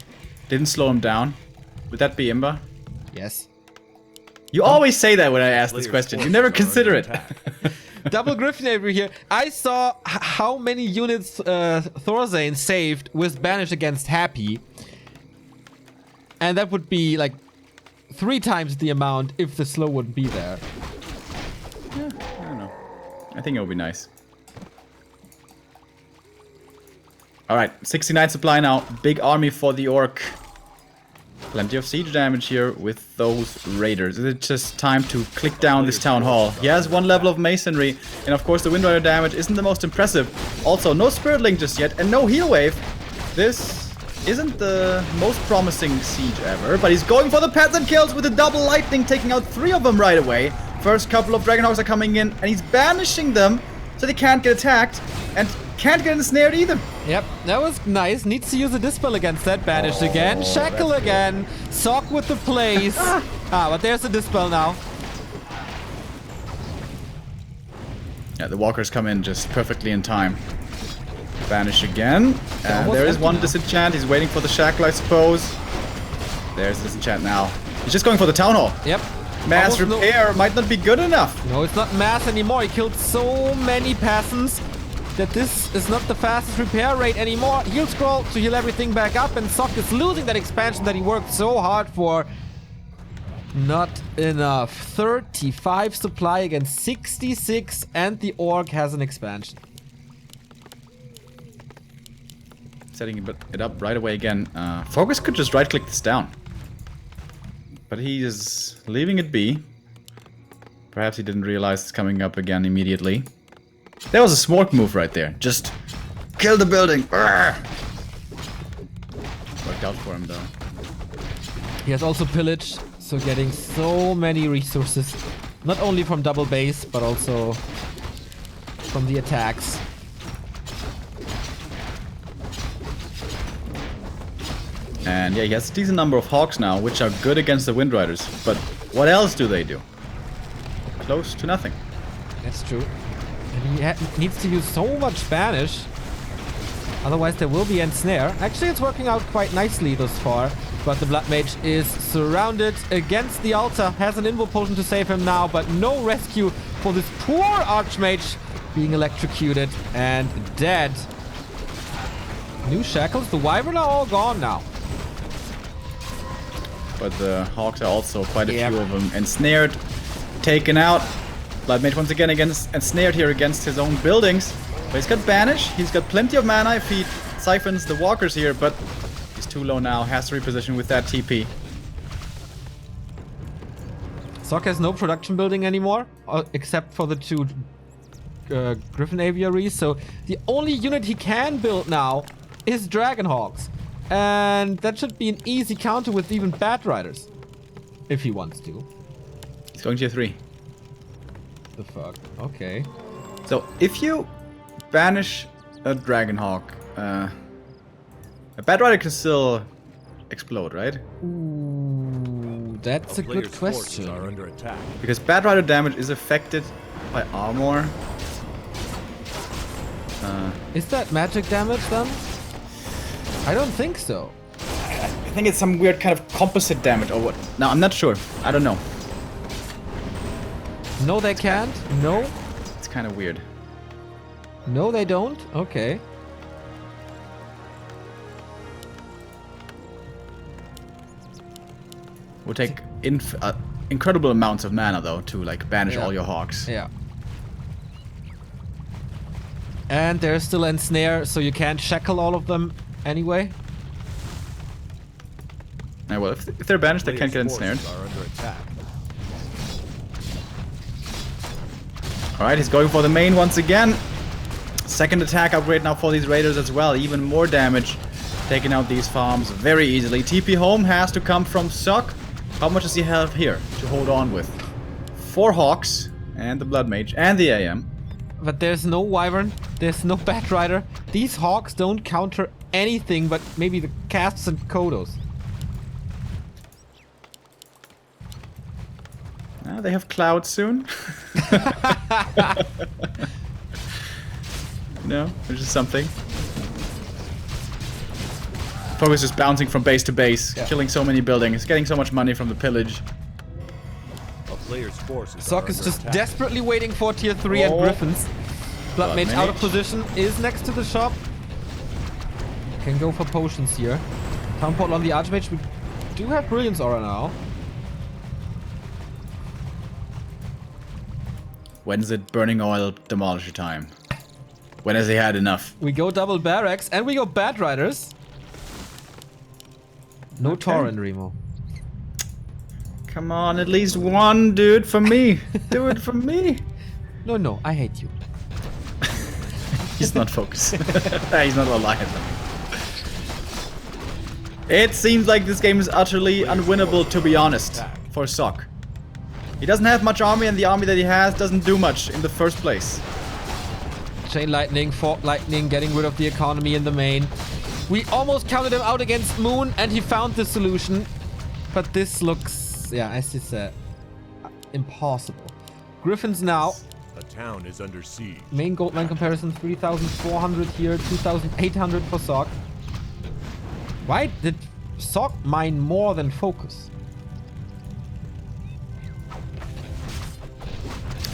didn't slow him down, would that be Imba? Yes. You always say that when I ask this question. You never consider it. Double Griffin over here. I saw how many units Thorzane saved with Banish against Happy. And that would be like 3 times the amount if the slow wouldn't be there. Yeah, I don't know. I think it would be nice. Alright, 69 supply now. Big army for the Orc. Plenty of siege damage here with those raiders. It's just time to click down this town hall. He has 1 level of masonry, and of course the Windrider damage isn't the most impressive. Also, no Spirit Link just yet, and no heal wave. This isn't the most promising siege ever, but he's going for the peasant kills with a double lightning, taking out 3 of them right away. First couple of Dragonhawks are coming in, and he's banishing them so they can't get attacked, and can't get ensnared either. Yep, that was nice. Needs to use a Dispel against that. Banish again. Shackle again. Sock with the plays. But there's a Dispel now. Yeah, the walkers come in just perfectly in time. Banish again. And almost there is empty one now. disenchant. He's waiting for the shackle, I suppose. There's the disenchant now. He's just going for the town hall. Yep. Mass Almost repair might not be good enough. No, it's not mass anymore. He killed so many peasants that this is not the fastest repair rate anymore. Heal scroll to heal everything back up, and Sock is losing that expansion that he worked so hard for. Not enough. 35 supply against 66, and the Orc has an expansion. Setting it up right away again. FoCuS could just right-click this down. But he is leaving it be. Perhaps he didn't realize it's coming up again immediately. There was a smoke move right there. Just kill the building. Urgh! Worked out for him though. He has also pillaged, so getting so many resources. Not only from double base, but also from the attacks. And yeah, he has a decent number of hawks now, which are good against the Wind Riders. But what else do they do? Close to nothing. That's true. And he needs to use so much Banish. Otherwise there will be Ensnare. Actually, it's working out quite nicely thus far. But the Blood Mage is surrounded against the altar. Has an Invo Potion to save him now, but no rescue for this poor Archmage being electrocuted and dead. New shackles. The Wyvern are all gone now. But the hawks are also quite a Yep. few of them ensnared, taken out. Bloodmage once again ensnared here against his own buildings. But he's got Banish, he's got plenty of mana if he siphons the walkers here, but he's too low now, has to reposition with that TP. Sock has no production building anymore, except for the two Griffin Aviaries. So the only unit he can build now is Dragonhawks. And that should be an easy counter with even Bat Riders. If he wants to. He's going tier 3. The fuck? Okay. So if you banish a Dragonhawk, a Bat Rider can still explode, right? Ooh, that's a good Player's forces question. are under attack. Because Bat Rider damage is affected by armor. Is that magic damage then? I don't think so. I think it's some weird kind of composite damage or what. No, I'm not sure. I don't know. No, they can't. No. It's kind of weird. No, they don't. Okay. Would take incredible amounts of mana though to like banish all your hawks. Yeah. And there's still Ensnare, so you can't shackle all of them anyway. Yeah, well, if they're banished, they can't get Player's ensnared. forces are under attack. Alright, he's going for the main once again. Second attack upgrade now for these raiders as well. Even more damage. Taking out these farms very easily. TP home has to come from Sock. How much does he have here to hold on with? 4 hawks and the Blood Mage and the AM. But there's no Wyvern, there's no Bat Rider. These hawks don't counter anything but maybe the casts and Kodos. They have clouds soon. No, which is something. FoCuS is bouncing from base to base, killing so many buildings, getting so much money from the pillage. A player's forces Sock are is under just attack. desperately waiting for tier 3 and Oh. Griffins. Blood Mage out of Mage. position, is next to the shop. Can go for potions here. Town Portal on the Archmage. We do have Brilliance Aura now. When's it burning oil demolisher time? When has he had enough? We go double barracks and we go Bat Riders. No Okay. Tauren, Remo. Come on, at least one, dude, for me. Do it for me. No, I hate you. He's not focused. He's not alive. It seems like this game is utterly unwinnable, to be honest, for Sock. He doesn't have much army, and the army that he has doesn't do much in the first place. Chain Lightning, Fort Lightning, getting rid of the economy in the main. We almost counted him out against Moon, and he found the solution. But this looks, yeah, as you said, impossible. Griffins now A town is under siege. Main gold line comparison, 3,400 here, 2,800 for Sock. Why did Sock mine more than FoCuS?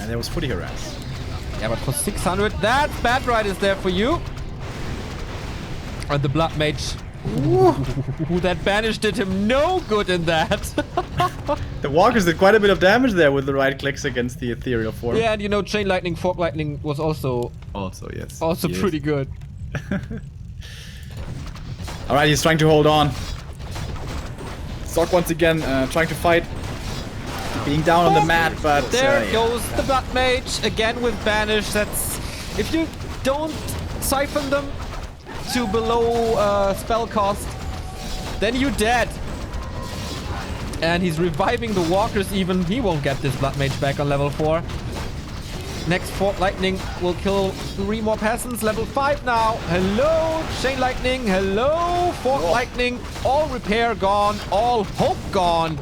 And there was footy harass. Yeah, but for 600, that bad ride is there for you. And the Blood Mage. Ooh, that banish did him no good in that. The walkers did quite a bit of damage there with the right clicks against the ethereal form. Yeah, and you know, Chain Lightning, Fork Lightning was also yes. also pretty good. Alright, he's trying to hold on. Sock once again trying to fight. Being down on the mat, but... There goes the Blood Mage, again with banish. That's... If you don't siphon them to below spell cost, then you're dead. And he's reviving the walkers even. He won't get this Blood Mage back on level 4. Next Fork Lightning will kill 3 more peasants. Level 5 now. Hello, Chain Lightning. Hello, Fork Lightning. All repair gone. All hope gone.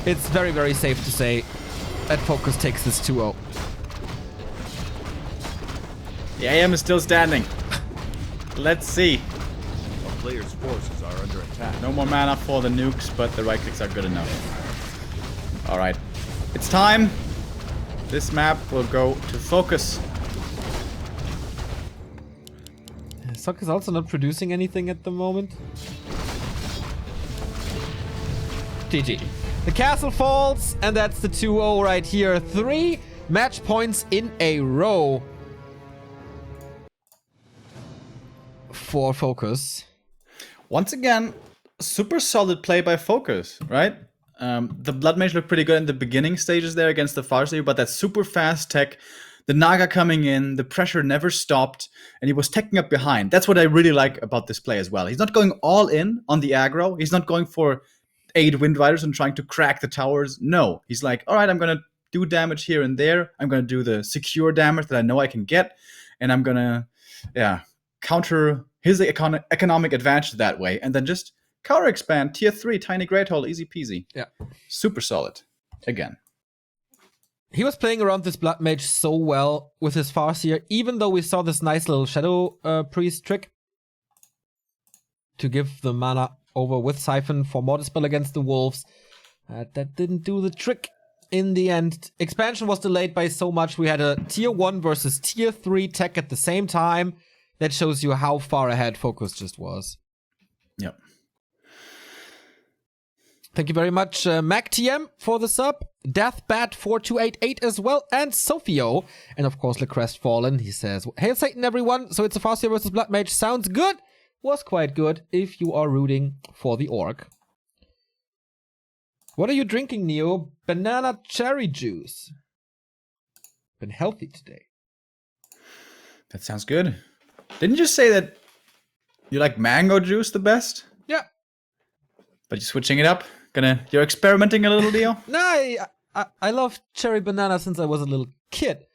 It's very, very safe to say that FoCuS takes this 2-0. The AM is still standing. Let's see. A player's forces are under attack. No more mana for the nukes, but the right clicks are good enough. Alright. It's time. This map will go to FoCuS. Sock is also not producing anything at the moment. GG. The castle falls, and that's the 2-0 right here. 3 match points in a row for FoCuS. Once again, super solid play by FoCuS, right? The Blood Mage looked pretty good in the beginning stages there against the Farseer, but that super fast tech, the Naga coming in, the pressure never stopped, and he was teching up behind. That's what I really like about this play as well. He's not going all in on the aggro. He's not going for 8 Wind Riders and trying to crack the towers. No, he's like, all right, I'm going to do damage here and there. I'm going to do the secure damage that I know I can get, and I'm going to, counter his economic advantage that way, and then just counter expand tier 3 tiny great hole, easy peasy. Yeah, super solid. Again, he was playing around this Blood Mage so well with his Farseer, even though we saw this nice little Shadow Priest trick to give the mana over with Siphon for more dispel against the wolves. That didn't do the trick in the end. Expansion was delayed by so much. We had a tier 1 versus tier 3 tech at the same time. That shows you how far ahead FoCuS just was. Yep. Thank you very much, MacTM, for the sub. DeathBat4288 as well, and Sophio. And of course, LeCrest Fallen. He says, Hail Satan, everyone. So it's a Farseer versus Blood Mage. Sounds good. Was quite good if you are rooting for the orc. What are you drinking, Neo? Banana cherry juice. Been healthy today. That sounds good. Didn't you say that you like mango juice the best? Yeah. But you're switching it up? You're experimenting a little, Leo? No, I love cherry banana since I was a little kid.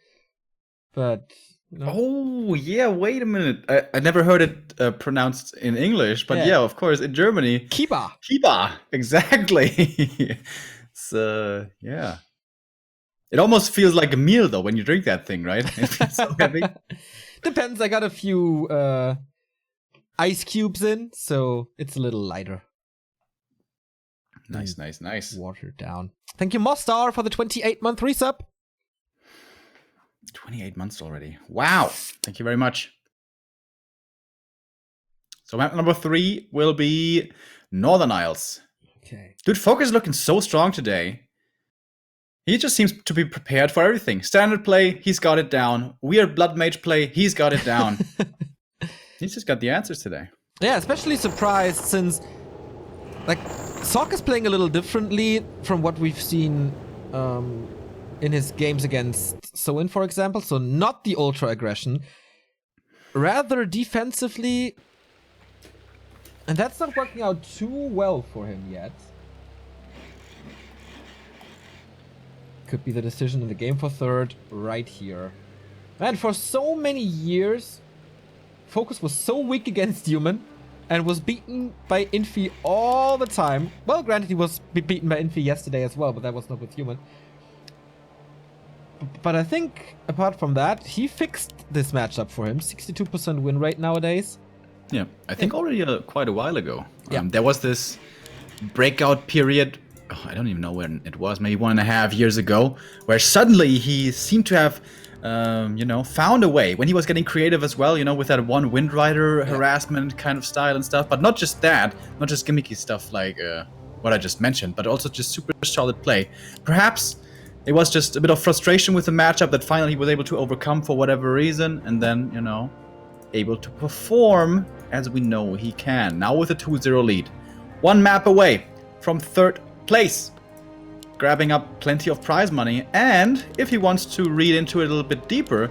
But, you know. Oh, yeah, wait a minute. I never heard it pronounced in English, but yeah, of course, in Germany. Kiba. Kiba, exactly. So, yeah. It almost feels like a meal, though, when you drink that thing, right? It feels so heavy. Depends. I got a few ice cubes in, so it's a little lighter. Nice, nice, nice. Watered down. Thank you, Mostar, for the 28-month resub. 28 months already. Wow. Thank you very much. So map number 3 will be Northern Isles. Okay. Dude, FoCuS looking so strong today. He just seems to be prepared for everything. Standard play, he's got it down. Weird Blood Mage play, he's got it down. He's just got the answers today. Yeah, especially surprised since, like, Sock is playing a little differently from what we've seen in his games against Soin, for example. So not the ultra aggression, rather defensively. And that's not working out too well for him yet. Could be the decision in the game for third right here. And for so many years, FoCuS was so weak against human and was beaten by Infi all the time. Well, granted, he was beaten by Infi yesterday as well, but that was not with human. But I think, apart from that, he fixed this matchup for him. 62% win rate nowadays. Yeah, I think already quite a while ago. Yeah. There was this breakout period, I don't even know when it was, maybe 1.5 years ago, where suddenly he seemed to have, you know, found a way. When he was getting creative as well, you know, with that one Windrider harassment kind of style and stuff. But not just that, not just gimmicky stuff like what I just mentioned, but also just super solid play. Perhaps it was just a bit of frustration with the matchup that finally he was able to overcome for whatever reason, and then, you know, able to perform as we know he can. Now with a 2-0 lead. One map away from 3rd place. Grabbing up plenty of prize money, and if he wants to read into it a little bit deeper,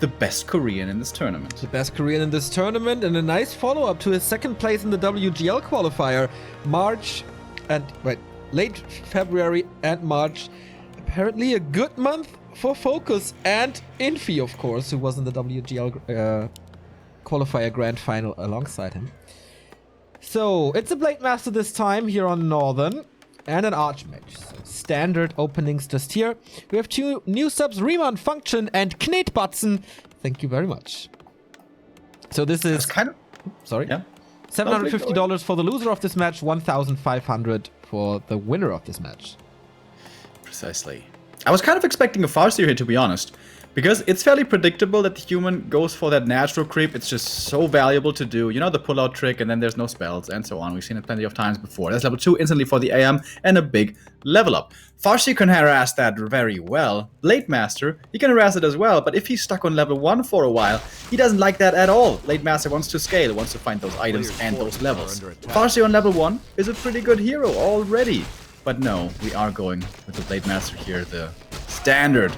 the best Korean in this tournament. The best Korean in this tournament, and a nice follow-up to his 2nd place in the WGL qualifier. Late February and March. Apparently a good month for FoCuS and Infi, of course, who was in the WGL qualifier grand final alongside him. So, it's a Blade Master this time here on Northern, and an Archmage. So, standard openings just here. We have 2 new subs, Riemann Function and Knetbatzen. Thank you very much. So this is... kind of... Sorry? Yeah. $750 for the loser of this match, $1,500 for the winner of this match. Precisely. I was kind of expecting a Farseer here, to be honest. Because it's fairly predictable that the human goes for that natural creep. It's just so valuable to do. You know, the pull-out trick, and then there's no spells, and so on. We've seen it plenty of times before. That's level 2 instantly for the AM, and a big level up. Farseer can harass that very well. Blade Master, he can harass it as well, but if he's stuck on level 1 for a while, he doesn't like that at all. Blade Master wants to scale, wants to find those items and those levels. Farseer on level 1 is a pretty good hero already. But no, we are going with the Blade Master here, the standard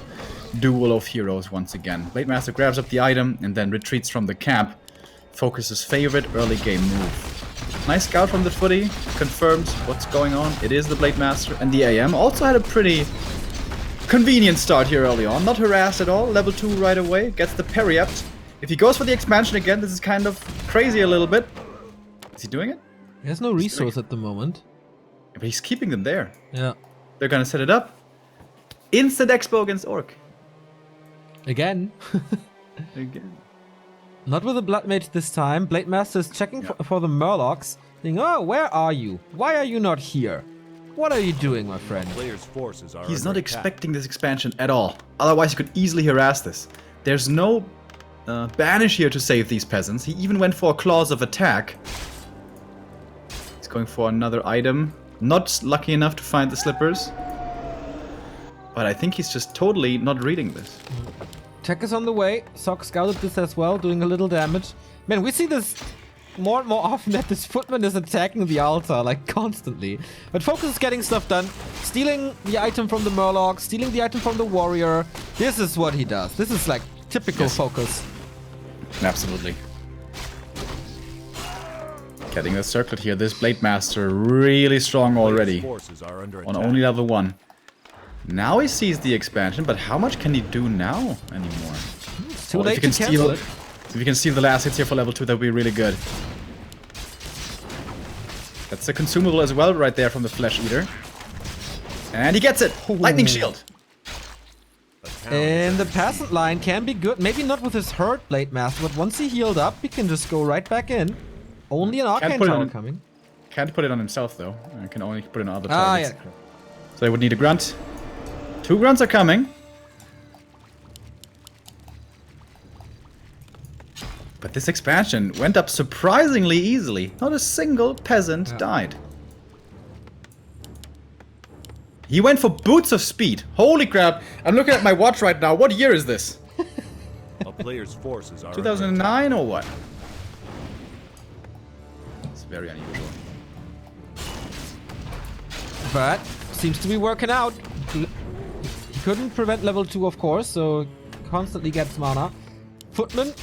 duel of heroes once again. Blade Master grabs up the item and then retreats from the camp. FoCuS's favorite early game move. Nice scout from the footy, confirms what's going on. It is the Blade Master, and the AM also had a pretty convenient start here early on. Not harassed at all, level 2 right away, gets the parry up. If he goes for the expansion again, this is kind of crazy a little bit. Is he doing it? He has no resource at the moment. But he's keeping them there. Yeah. They're gonna set it up. Instant expo against Orc. Again. Again. Not with the Blood Mage this time. Blade Master is checking for the Murlocs. Saying, oh, where are you? Why are you not here? What are you doing, my friend? Players' forces are He's under not attack. expecting this expansion at all. Otherwise, he could easily harass this. There's no banish here to save these peasants. He even went for a clause of attack. He's going for another item. Not lucky enough to find the slippers. But I think he's just totally not reading this. Tech is on the way. Sock scouted this as well, doing a little damage. Man, we see this more and more often that this footman is attacking the altar, like, constantly. But FoCuS is getting stuff done. Stealing the item from the Murloc, stealing the item from the Warrior. This is what he does. This is, like, typical FoCuS. Absolutely. Getting the circlet here. This Blade Master really strong already. Forces are under On attack. only level 1. Now he sees the expansion, but how much can he do now anymore? It's too If late you can to cancel it. If you can steal the last hits here for level 2, that would be really good. That's a consumable as well right there from the Flesh Eater. And he gets it! Lightning Shield! And the peasant line can be good. Maybe not with his hurt Blade Master, but once he healed up, he can just go right back in. Only an Arcane put it Tower on- coming. Can't put it on himself though. I can only put it on other Ah, targets. yeah. So they would need a grunt. 2 grunts are coming. But this expansion went up surprisingly easily. Not a single peasant died. He went for Boots of Speed. Holy crap. I'm looking at my watch right now. What year is this? A player's forces are 2009 or what? It's very unusual. But seems to be working out. He couldn't prevent level 2, of course, so constantly gets mana. Footmen,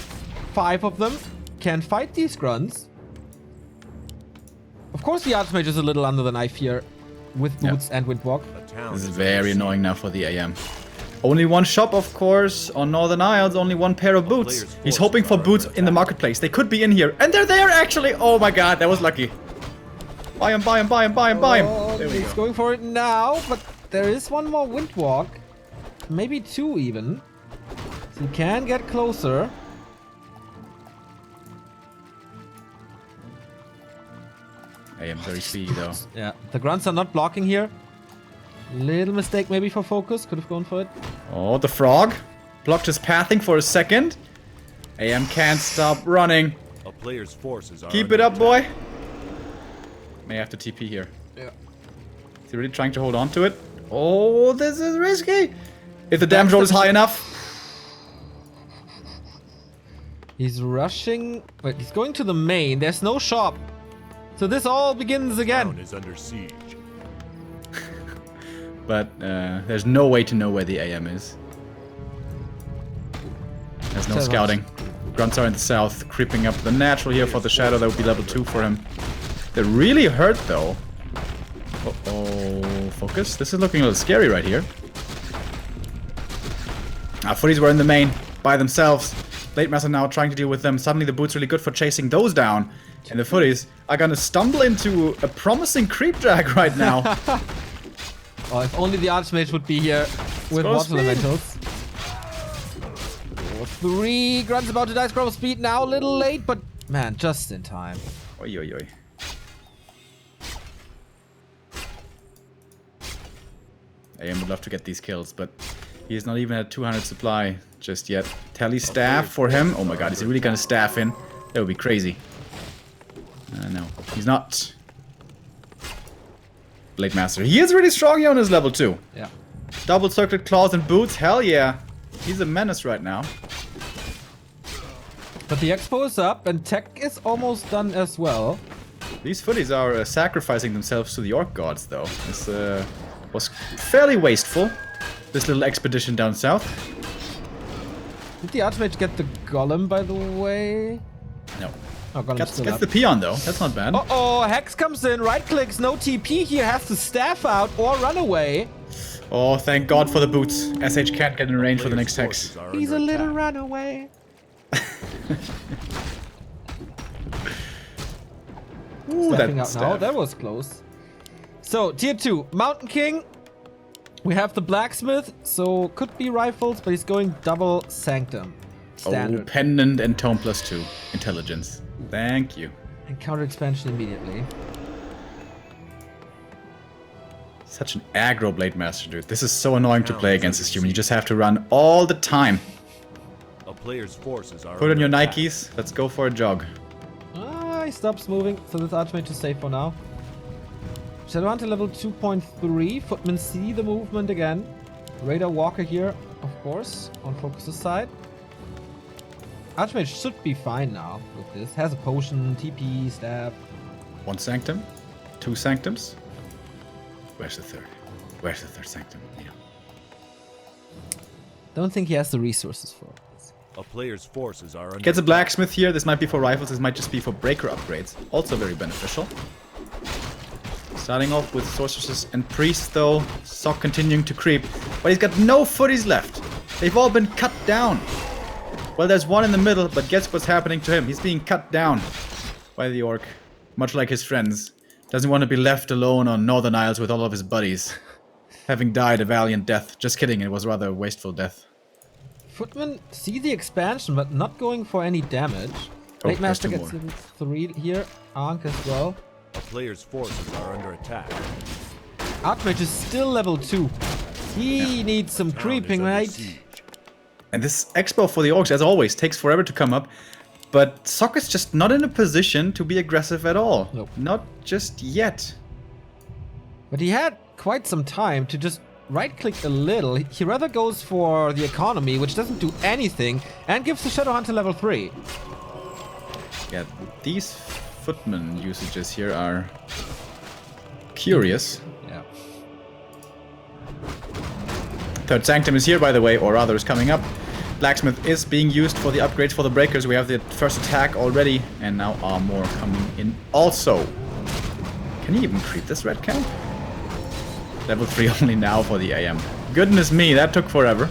5 of them, can fight these grunts. Of course, the Archmage is a little under the knife here with Boots and Windwalk. This is very annoying now for the AM. Only one shop, of course. On Northern Isles, only one pair of boots. He's hoping for boots in the marketplace. They could be in here. And they're there, actually! Oh my god, that was lucky. Buy him, buy him, buy him, buy him, buy him! Oh, There we he's go. going for it now, but there is one more Windwalk. maybe 2 even. So he can get closer. AM very speedy though. Yeah, the grunts are not blocking here. Little mistake maybe for FoCuS. Could have gone for it. Oh, the frog blocked his pathing for a second. AM can't stop running. A player's forces are Keep under it up, attack. boy. May have to TP here. Yeah. Is he really trying to hold on to it? Oh, this is risky. If the damage roll is high enough. He's rushing. Wait, he's going to the main. There's no shop. So this all begins Town again. is under siege. But there's no way to know where the AM is. There's no Tell scouting. Grunts are in the south, creeping up the natural here for the shadow. That would be level 2 for him. They're really hurt though. Uh-oh, FoCuS. This is looking a little scary right here. Footies were in the main by themselves. Blade Master now trying to deal with them. Suddenly the boot's really good for chasing those down. And the Footies are gonna stumble into a promising creep drag right now. Oh, if only the Archmage would be here with Scroll water speed. elementals. Oh, 3 grunts about to die. Scroll speed now. A little late, but man, just in time. Oi, oi, oi. AM would love to get these kills, but he's not even at 200 supply just yet. Tele staff for him. Oh my god, is he really gonna staff in? That would be crazy. No, he's not. Blade Master. He is really strong here on his level 2. Yeah. Double circlet claws and boots. Hell yeah. He's a menace right now. But the expo is up and tech is almost done as well. These Footies are sacrificing themselves to the Orc gods, though. This was fairly wasteful. This little expedition down south. Did the Archmage get the Golem, by the way? No. Oh, Golem's Gets still up. the peon, though. That's not bad. Uh-oh, Hex comes in, right clicks, no TP here, has to staff out or run away. Oh, thank God for the boots. SH can't get in range for the Player's next hex. forces are He's a under little attack. runaway. Ooh, Stepping out now, staff. that was close. So, tier 2, Mountain King. We have the Blacksmith, so could be rifles, but he's going double Sanctum. Oh, Standard. pendant and tome +2. Intelligence. Thank you. And counter expansion immediately. Such an aggro Blade Master, dude. This is so annoying to play against this human. You just have to run all the time. A player's forces are Put on under your attack. Nikes. Let's go for a jog. Ah, he stops moving, so this Archmage is safe for now. Shadowhunter level 2.3. Footmen see the movement again. Raider Walker here, of course, on FoCuS' side. Archmage should be fine now with this. Has a potion, TP, staff. 1 Sanctum. 2 Sanctums. Where's the third? Where's the third Sanctum? Yeah. Don't think he has the resources for this. A player's forces are under Gets a attack. Blacksmith here. This might be for rifles. This might just be for breaker upgrades. Also very beneficial. Starting off with sorceresses and priests, though. Sock continuing to creep. But he's got no Footies left. They've all been cut down. Well, there's one in the middle, but guess what's happening to him? He's being cut down by the Orc. Much like his friends. Doesn't want to be left alone on Northern Isles with all of his buddies. Having died a valiant death. Just kidding, it was rather a wasteful death. Footmen see the expansion, but not going for any damage. Blade there's Master 2 gets more. level 3 here. Ankh as well. A player's forces are under attack. Archmage is still level 2. He needs some Town is creeping, under right? siege. And this expo for the Orcs, as always, takes forever to come up. But Sock is just not in a position to be aggressive at all. Nope. Not just yet. But he had quite some time to just right-click a little. He rather goes for the economy, which doesn't do anything, and gives the Shadowhunter level 3. Yeah, these footman usages here are curious. Yeah. Third Sanctum is here, by the way, or rather is coming up. Blacksmith is being used for the upgrades for the breakers. We have the first attack already, and now more coming in also. Can you even creep this red camp? Level 3 only now for the AM. Goodness me, that took forever.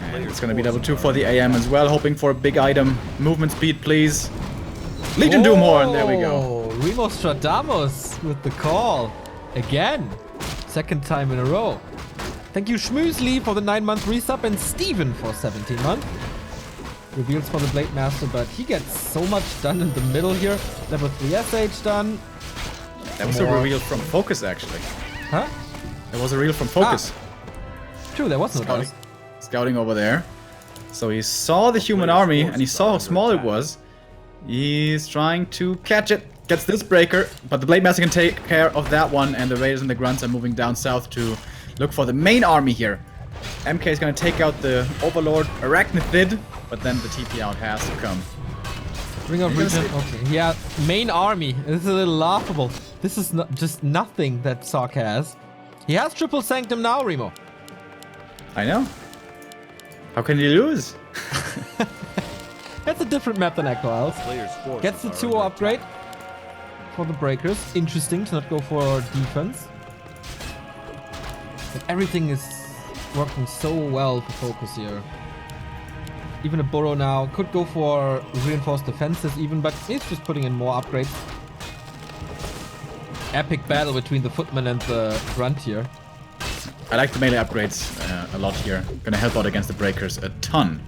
And it's gonna be level 2 for the AM as well, hoping for a big item. Movement speed, please. Legion Doomhorn, there we go. Remo Stradamus with the call. Again. Second time in a row. Thank you, Schmoozli, for the 9-month resub, and Steven for 17 months. Reveals for the Blade Master, but he gets so much done in the middle here. Level 3 SH done. That was a reveal from FoCuS, actually. Huh? That was a reveal from FoCuS. True, there was no dice. Scouting over there. So he saw the human army, and he saw how small it was. He's trying to catch it. Gets this breaker, but the Blade Master can take care of that one, and the Raiders and the Grunts are moving down south to look for the main army here. MK is going to take out the Overlord Arachnithid, but then the TP out has to come. Ring of Region. Okay, yeah, main army. This is a little laughable. This is just nothing that Sock has. He has Triple Sanctum now, Remo. I know. How can you lose? That's a different map than Equiles. Gets the 2 upgrade for the breakers. Interesting to not go for defense. But everything is working so well for FoCuS here. Even a burrow now. Could go for reinforced defenses even, but he's just putting in more upgrades. Epic battle between the Footman and the Grunt here. I like the melee upgrades a lot here. Gonna help out against the breakers a ton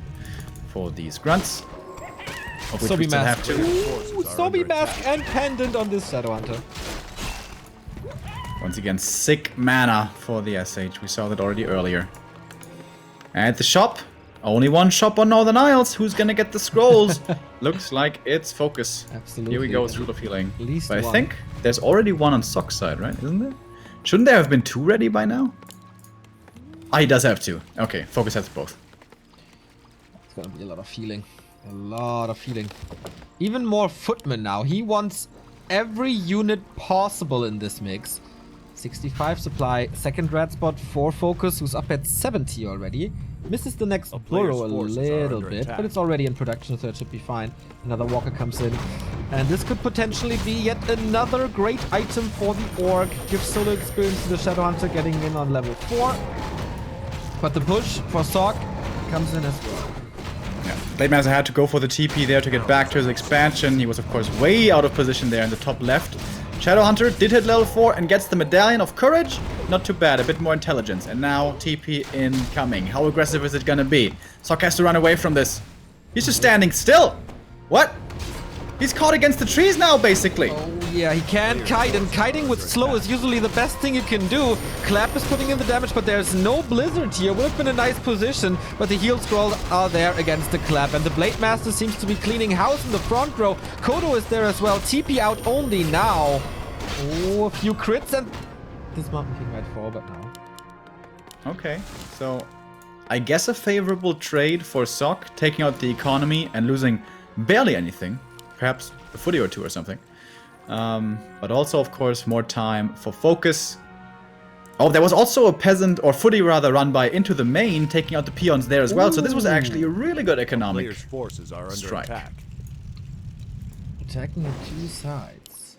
for these Grunts. Of which we still have to. Ooh, Zombie Mask and Pendant on this Shadowhunter. Once again, sick mana for the SH. We saw that already earlier. At the shop. Only one shop on Northern Isles. Who's gonna get the scrolls? Looks like it's FoCuS. Absolutely. Here we go with Rule of Healing. At least but one. I think there's already one on Sock's side, right? Isn't there? Shouldn't there have been 2 ready by now? Ah, he does have 2. Okay, FoCuS has both. It's gonna be a lot of healing. A lot of healing. Even more Footman now. He wants every unit possible in this mix. 65 supply, second red spot for FoCuS, who's up at 70 already. Misses the next burrow a little bit, but it's already in production, so it should be fine. Another walker comes in. And this could potentially be yet another great item for the Orc. Gives solo experience to the Shadowhunter, getting in on level 4. But the push for Sock comes in as well. Yeah, Blade Master had to go for the TP there to get back to his expansion. He was, of course, way out of position there in the top left. Shadowhunter did hit level 4 and gets the Medallion of Courage. Not too bad, a bit more intelligence. And now TP incoming. How aggressive is it gonna be? Sock has to run away from this. He's just standing still. What? He's caught against the trees now, basically. Oh yeah, he can kite, and kiting with slow is usually the best thing you can do. Clap is putting in the damage, but there's no blizzard here. Would have been a nice position, but the heal scrolls are there against the Clap, and the Blade Master seems to be cleaning house in the front row. Kodo is there as well. TP out only now. Oh, a few crits, and this Mountain King might fall, but now. Okay, so I guess a favorable trade for Sock, taking out the economy and losing barely anything. Perhaps a footy or 2 or something. But also, of course, more time for FoCuS. Oh, there was also a peasant, or footy rather, run by into the main, taking out the peons there as well. So this was actually a really good economic Players' forces are under strike. attack. Attacking on 2 sides.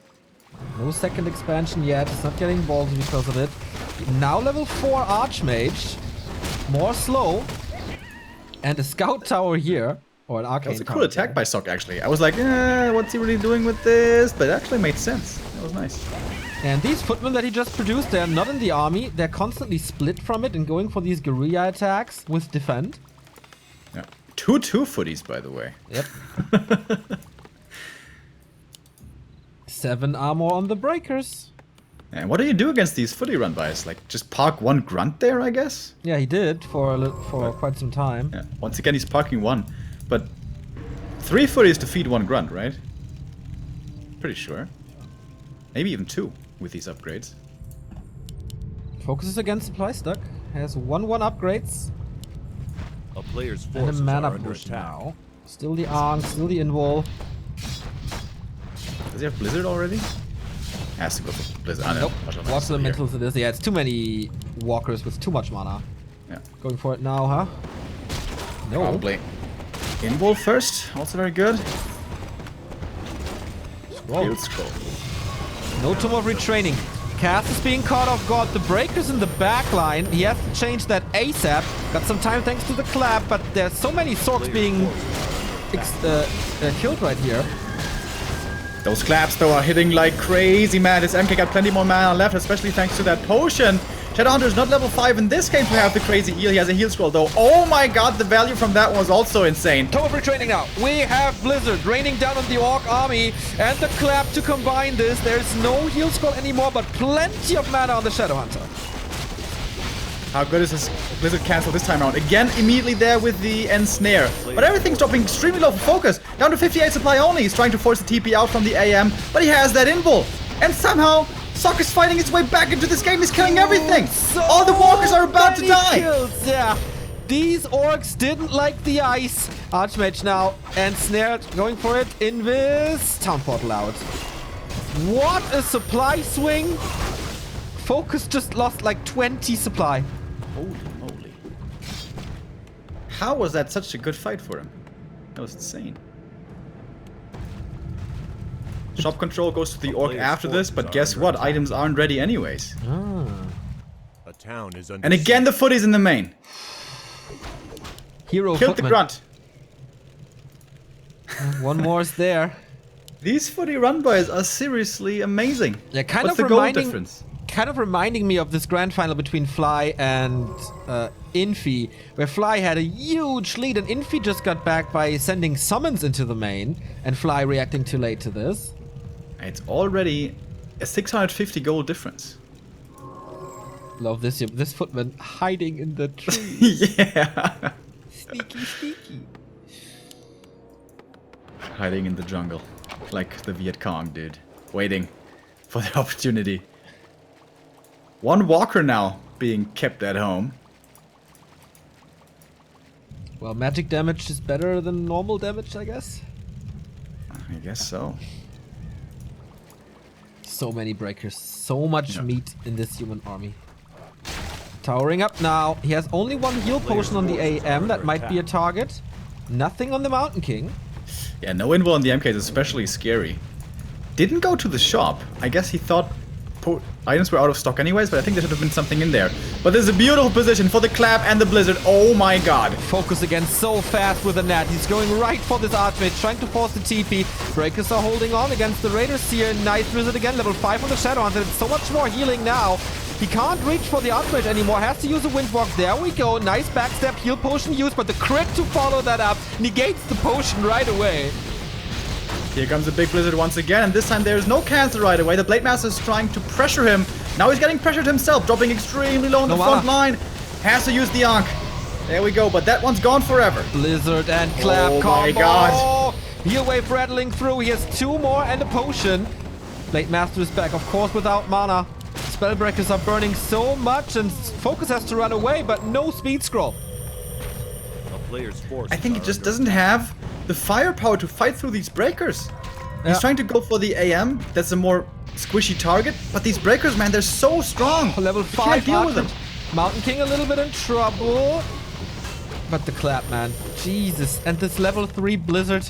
No second expansion yet. It's not getting ballsy because of it. Now level 4 Archmage. More slow. And a scout tower here. Or an arcane That was a tower cool attack there. by Sock, actually. I was like, what's he really doing with this? But it actually made sense. That was nice. And these footmen that he just produced, they're not in the army. They're constantly split from it and going for these guerrilla attacks with defend. Yeah. 2/2 footies, by the way. Yep. 7 armor on the breakers. And what do you do against these footy run-bys? Like, just park 1 grunt there, I guess? Yeah, he did for quite some time. Yeah. Once again, he's parking 1. But 3 footies to feed 1 grunt, right? Pretty sure. Maybe even 2 with these upgrades. Focuses against supply stuck. Has 1/1 upgrades. A player's And a forces mana are under push attack. now. Still the Arc, still the Invol. Does he have Blizzard already? Has to go for Blizzard. I Nope. know. Watch the elementals it is. Yeah, it's too many walkers with too much mana. Yeah. Going for it now, huh? No. Probably. Invol first. Also very good. Scroll. Field scroll. No Tomb of Retraining. Cass is being caught off guard. The breaker's in the back line. He has to change that ASAP. Got some time thanks to the clap, but there's so many Sorks being killed right here. Those claps, though, are hitting like crazy, man. This MK got plenty more mana left, especially thanks to that potion. Shadowhunter is not level 5 in this game to have the crazy heal. He has a heal scroll, though. Oh my god, the value from that was also insane. Toe for training now. We have Blizzard raining down on the Orc army and the clap to combine this. There's no heal scroll anymore, but plenty of mana on the Shadowhunter. How good is this Blizzard cancel this time around? Again, immediately there with the ensnare. But everything's dropping extremely low for FoCuS. Down to 58 supply only. He's trying to force the TP out from the AM, but he has that invul. And somehow, Sock is fighting his way back into this game. He's killing everything. So all the walkers are about to die. Kills, yeah. These orcs didn't like the ice. Archmage now ensnared, going for it. Invis. Town portal out. What a supply swing. FoCuS just lost like 20 supply. Holy moly. How was that such a good fight for him? That was insane. Shop control goes to the orc after this, but guess what? Items aren't ready anyways. A town is under And again, the footy's in the main. Hero Killed the footman. grunt. One more is there. These footy run boys are seriously amazing. Yeah, What's the goal difference? Kind of reminding me of this grand final between Fly and Infi, where Fly had a huge lead and Infi just got back by sending summons into the main, and Fly reacting too late to this. It's already a 650 goal difference. Love this footman hiding in the tree. Yeah. Sneaky, sneaky. Hiding in the jungle. Like the Viet Cong, dude. Waiting for the opportunity. One walker now being kept at home. Well, magic damage is better than normal damage, I guess. I guess so. So many breakers, so much Yeah. meat in this human army. Towering up now. He has only one heal potion on the AM. That might be a target. Nothing on the Mountain King. Yeah, no invul on the MK is especially scary. Didn't go to the shop. I guess he thought items were out of stock anyways, but I think there should have been something in there. But this is a beautiful position for the clap and the blizzard. Oh my god. FoCuS again so fast with the net. He's going right for this Archmage, trying to force the TP. Breakers are holding on against the Raiders here. Nice Blizzard again, level 5 on the Shadowhunter. It's so much more healing now. He can't reach for the Archmage anymore. Has to use a Windwalk. There we go. Nice backstep. Heal potion used, but the crit to follow that up negates the potion right away. Here comes the big blizzard once again, and this time there is no cancel right away. The Blade Master is trying to pressure him. Now he's getting pressured himself, dropping extremely low on the front line. Has to use the Ankh. There we go, but that one's gone forever. Blizzard and clap Oh combo. my god. Heal wave rattling through. He has 2 more and a potion. Blade Master is back, of course, without mana. Spellbreakers are burning so much, and FoCuS has to run away, but no speed scroll. a player's force. I think he just doesn't have the firepower to fight through these breakers. He's trying to go for the AM. That's a more squishy target. But these breakers, man, they're so strong. Level You 5 can't deal with them. Mountain King a little bit in trouble. But the clap, man. Jesus. And this level 3 Blizzard.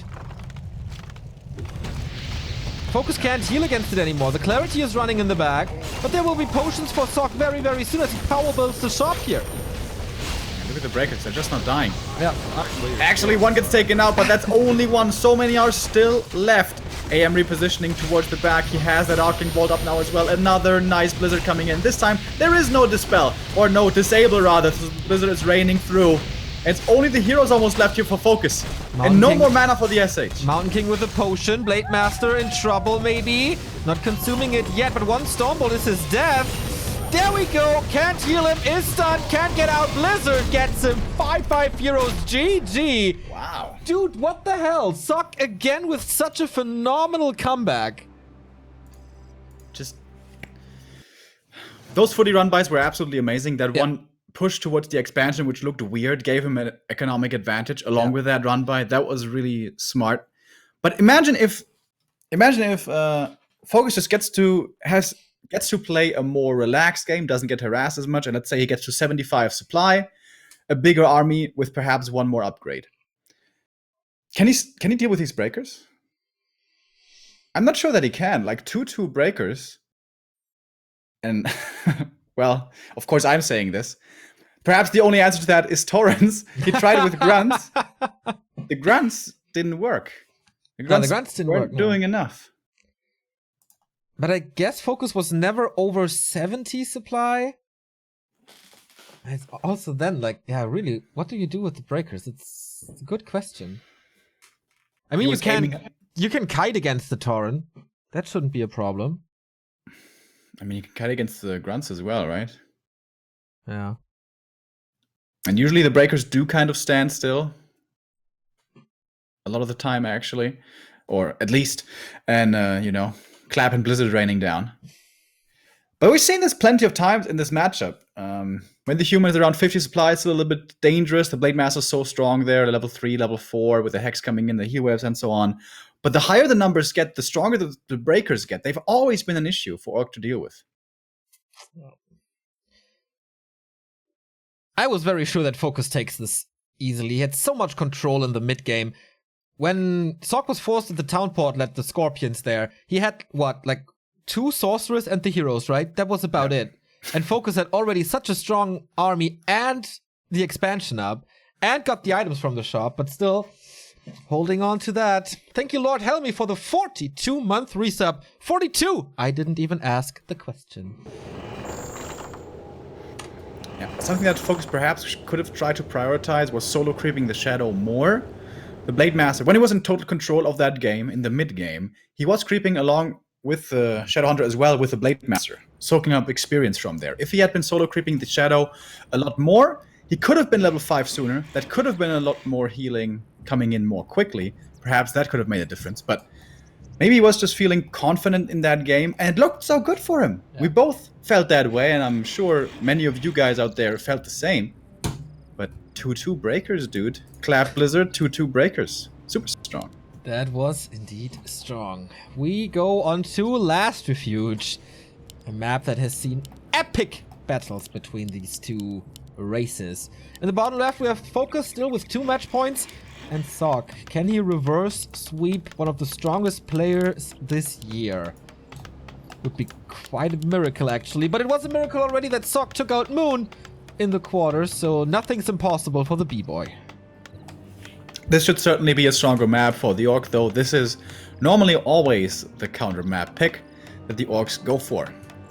FoCuS can't heal against it anymore. The Clarity is running in the back. But there will be potions for Sock very, very soon as he power builds the shop here. Look at the breakers. They're just not dying. Yeah. Actually, one gets taken out, but that's only one. So many are still left. AM repositioning towards the back. He has that Arcing Bolt up now as well. Another nice Blizzard coming in. This time, there is no Dispel. Or no Disable, rather. So Blizzard is raining through. It's only the heroes almost left here for FoCuS. And no more mana for the SH. Mountain King with a potion. Blade Master in trouble, maybe. Not consuming it yet, but one Stormbolt is his death. There we go. Can't heal him. Is stunned. Can't get out. Blizzard gets him. 5-5 heroes. GG. Wow. Dude, what the hell? Sock again with such a phenomenal comeback. Just... Those footy run-bys were absolutely amazing. That one push towards the expansion, which looked weird, gave him an economic advantage along with that run-by. That was really smart. But imagine if FoCuS just gets to play a more relaxed game, doesn't get harassed as much, and let's say he gets to 75 supply, a bigger army with perhaps one more upgrade. Can he deal with these breakers? I'm not sure that he can. Like 2/2 breakers. And well, of course I'm saying this. Perhaps the only answer to that is Torrents. He tried it with grunts. The grunts didn't work. The grunts didn't weren't work, no. doing enough. But I guess FoCuS was never over 70 supply. It's also then, like, yeah, really, what do you do with the breakers? It's a good question. I mean, you can kite against the Tauren. That shouldn't be a problem. I mean, you can kite against the grunts as well, right? Yeah. And usually the breakers do kind of stand still. A lot of the time, actually. Or at least, and, you know, Clap and Blizzard raining down. But we've seen this plenty of times in this matchup. When the human is around 50 supply, it's a little bit dangerous. The Blade Master is so strong there, level 3, level 4, with the Hex coming in, the heal waves, and so on. But the higher the numbers get, the stronger the breakers get. They've always been an issue for Orc to deal with. I was very sure that FoCuS takes this easily. He had so much control in the mid game. When Sok was forced at the town portal at the Scorpions there, he had, what, like 2 sorcerers and the heroes, right? That was about it. And FoCuS had already such a strong army and the expansion up, and got the items from the shop, but still holding on to that. Thank you, Lord Helmy, for the 42-month resub. 42! I didn't even ask the question. Yeah, something that FoCuS perhaps could have tried to prioritize was solo creeping the Shadow more. The Blade Master, when he was in total control of that game, in the mid-game, he was creeping along with the Shadow Hunter as well with the Blade Master, soaking up experience from there. If he had been solo creeping the Shadow a lot more, he could have been level 5 sooner. That could have been a lot more healing coming in more quickly. Perhaps that could have made a difference, but maybe he was just feeling confident in that game, and it looked so good for him. Yeah. We both felt that way, and I'm sure many of you guys out there felt the same. But 2-2 breakers, dude. Clap Blizzard, 2-2 breakers. Super strong. That was indeed strong. We go on to Last Refuge, a map that has seen epic battles between these two races. In the bottom left, we have FoCuS still with 2 match points, and Sok. Can he reverse sweep one of the strongest players this year? Would be quite a miracle, actually, but it was a miracle already that Sok took out Moon in the quarters, so nothing's impossible for the B-boy. This should certainly be a stronger map for the Orc, though. This is normally always the counter map pick that the Orcs go for.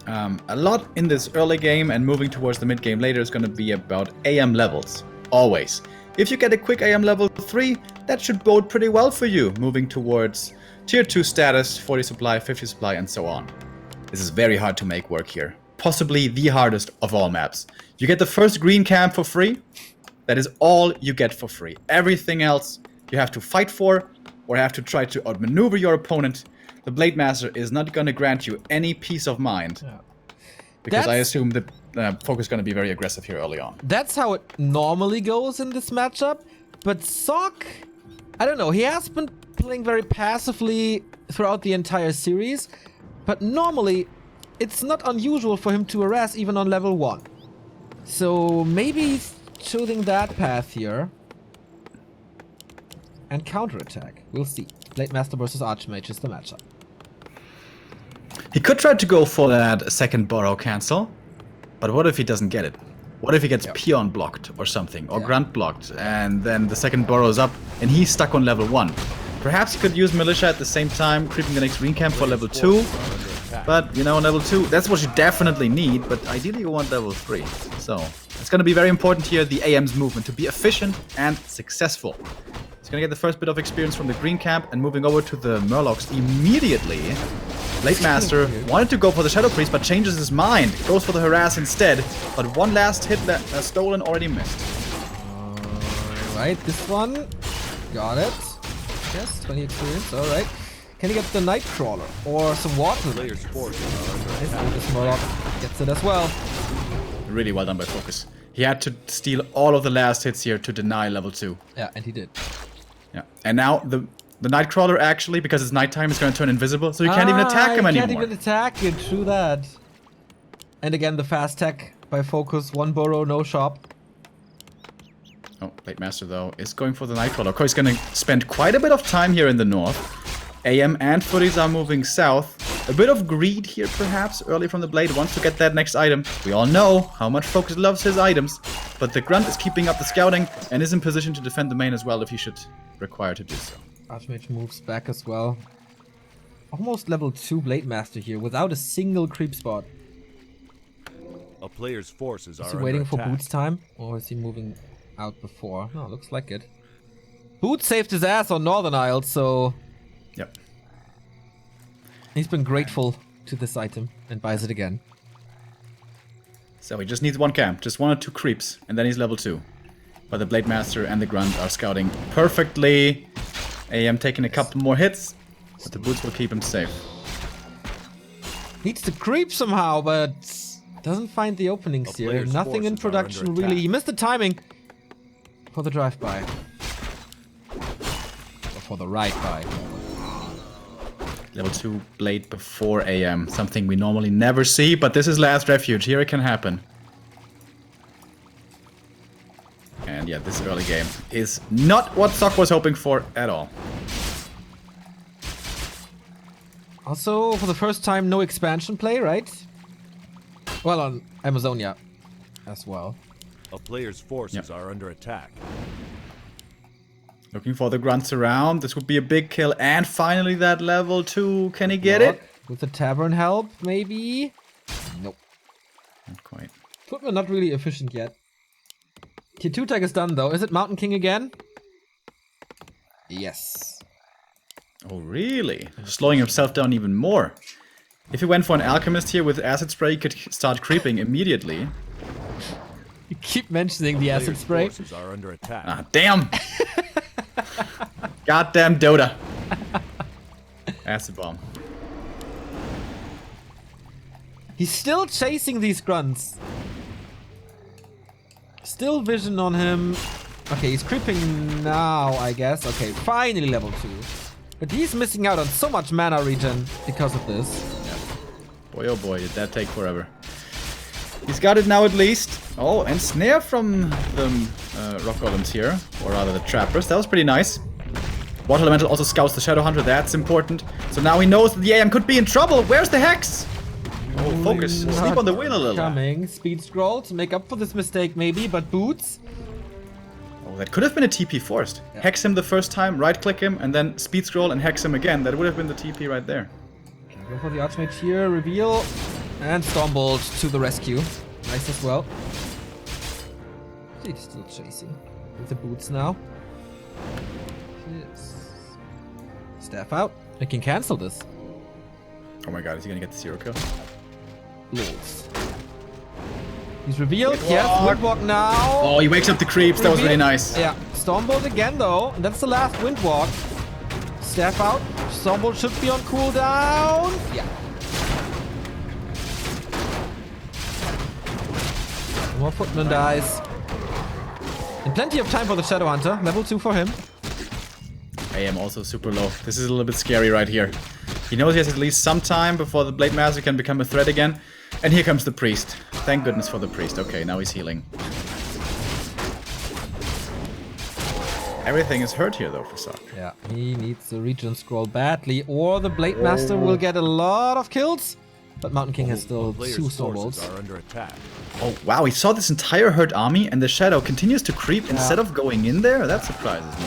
A lot in this early game and moving towards the mid game later is going to be about AM levels. Always. If you get a quick AM level 3, that should bode pretty well for you, moving towards tier 2 status, 40 supply, 50 supply, and so on. This is very hard to make work here. Possibly the hardest of all maps. You get the first green camp for free. That is all you get for free. Everything else you have to fight for or have to try to outmaneuver your opponent. The Blade Master is not going to grant you any peace of mind. Yeah. Because I assume that FoCuS is going to be very aggressive here early on. That's how it normally goes in this matchup. But Sok, I don't know, he has been playing very passively throughout the entire series. But normally, it's not unusual for him to harass even on level 1. So maybe he's choosing that path here. And counterattack. We'll see. Blade Master versus Archmage is the matchup. He could try to go for that second Burrow cancel. But what if he doesn't get it? What if he gets Peon blocked or something? Or Grunt blocked. And then the second Burrow's up and he's stuck on level 1. Perhaps he could use Militia at the same time, creeping the next green camp for level 2. But, you know, level 2, that's what you definitely need. But ideally you want level 3. So it's going to be very important here, the AM's movement, to be efficient and successful. He's going to get the first bit of experience from the green camp and moving over to the Murlocs immediately. Blade Master wanted to go for the Shadow Priest, but changes his mind. Goes for the Harass instead. But one last hit that Stolen already missed. Alright, this one. Got it. Yes, 20 experience. Alright. Can he get the Nightcrawler or some water? This Murloc gets it as well. Really well done by FoCuS. He had to steal all of the last hits here to deny level 2. Yeah, and he did. Yeah, and now the Nightcrawler actually, because it's nighttime, is going to turn invisible, so you can't even attack him anymore. You can't even attack it, true that. And again, the fast tech by FoCuS, 1 burrow, no shop. Oh, Blade Master though is going for the Nightcrawler. Of course, he's going to spend quite a bit of time here in the north. AM and Footies are moving south. A bit of greed here, perhaps, early from the Blade. Wants to get that next item. We all know how much FoCuS loves his items. But the Grunt is keeping up the scouting and is in position to defend the main as well if he should require to do so. Archmage moves back as well. almost level 2 Blade Master here without a single creep spot. A player's forces are Is he under waiting for attack. Boots time? Or is he moving out before? No, looks like it. Boots saved his ass on Northern Isles, so Yep. he's been grateful to this item and buys it again. So he just needs one camp, just 1 or 2 creeps, and then he's level 2. But the Blade Master and the Grunt are scouting perfectly. AM taking a couple more hits, but the boots will keep him safe. Needs to creep somehow, but doesn't find the openings A here. player's Nothing in forces are under production really. attack. He missed the timing for the drive-by. Or for the ride-by. Level 2 Blade before AM, something we normally never see, but this is Last Refuge. Here it can happen. And yeah, this early game is not what Sock was hoping for at all. Also, for the first time, no expansion play, right? Well, on Amazonia as well. A player's forces are under attack. Looking for the grunts around. This would be a big kill. And finally that level 2. Can he get it? With the tavern help, maybe? Nope. Not quite. Footman not really efficient yet. Tier 2 tag is done though. Is it Mountain King again? Yes. Oh, really? Slowing himself down even more. If he went for an alchemist here with acid spray, he could start creeping immediately. You keep mentioning the acid Player's spray. forces are under attack. Ah, damn! Goddamn Dota. Acid bomb. He's still chasing these grunts. Still vision on him. Okay, he's creeping now, I guess. Okay, finally level 2. But he's missing out on so much mana regen because of this. Boy, oh boy, did that take forever. He's got it now at least. Oh, and snare from the rock golems here. Or rather the trappers. That was pretty nice. Water Elemental also scouts the Shadow Hunter. That's important. So now he knows that the AM could be in trouble. Where's the Hex? Oh, focus. Sleep on the wheel a little. Coming. Speed scroll to make up for this mistake maybe, but Boots. Oh, that could have been a TP forced. Yeah. Hex him the first time, right click him, and then speed scroll and hex him again. That would have been the TP right there. Okay, go for the Archmage here. Reveal. And Stormbolt to the rescue. Nice as well. He's still chasing. With the Boots now. Yes. Staff out. I can cancel this. Oh my god, is he gonna get the 0 kill? Lols. He's revealed. Windwalk. Yes, Windwalk now. Oh, he wakes up the creeps. That was really Reveal. nice. Yeah, Stormbolt again though. And that's the last Windwalk. Staff out. Stormbolt should be on cooldown. Yeah. More Footman dies. And plenty of time for the Shadow Hunter. Level 2 for him. AM also super low. This is a little bit scary right here. He knows he has at least some time before the Blade Master can become a threat again. And here comes the Priest. Thank goodness for the Priest. Okay, now he's healing. Everything is hurt here though for Sock. Yeah, he needs the regen scroll badly, or the Blade Master will get a lot of kills. But Mountain King has still Player's 2 forces Stormbolts. are under attack. Oh wow, he saw this entire hurt army and the Shadow continues to creep instead of going in there? That surprises me.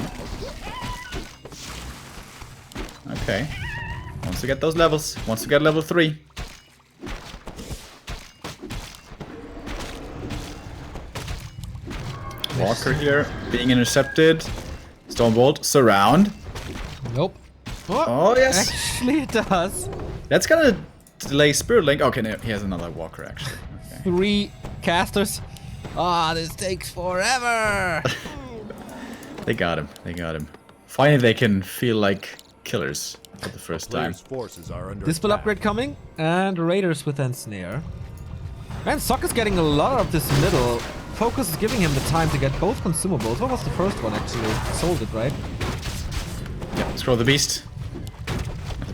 Okay. Wants to get those levels. Wants to get level 3. Walker here, being intercepted. Stormbolt, surround. Nope. Oh, yes. Actually, it does. That's gonna delay Spirit Link. Okay, no, he has another Walker actually. Okay. 3 casters. Ah, this takes forever. They got him. They got him. Finally, they can feel like killers for the first time. Player's forces are under Dispel attack. upgrade coming, and Raiders with Ensnare. Man, Sock is getting a lot of this middle. FoCuS is giving him the time to get both consumables. What was the first one actually? Sold it, right? Yeah, scroll the beast.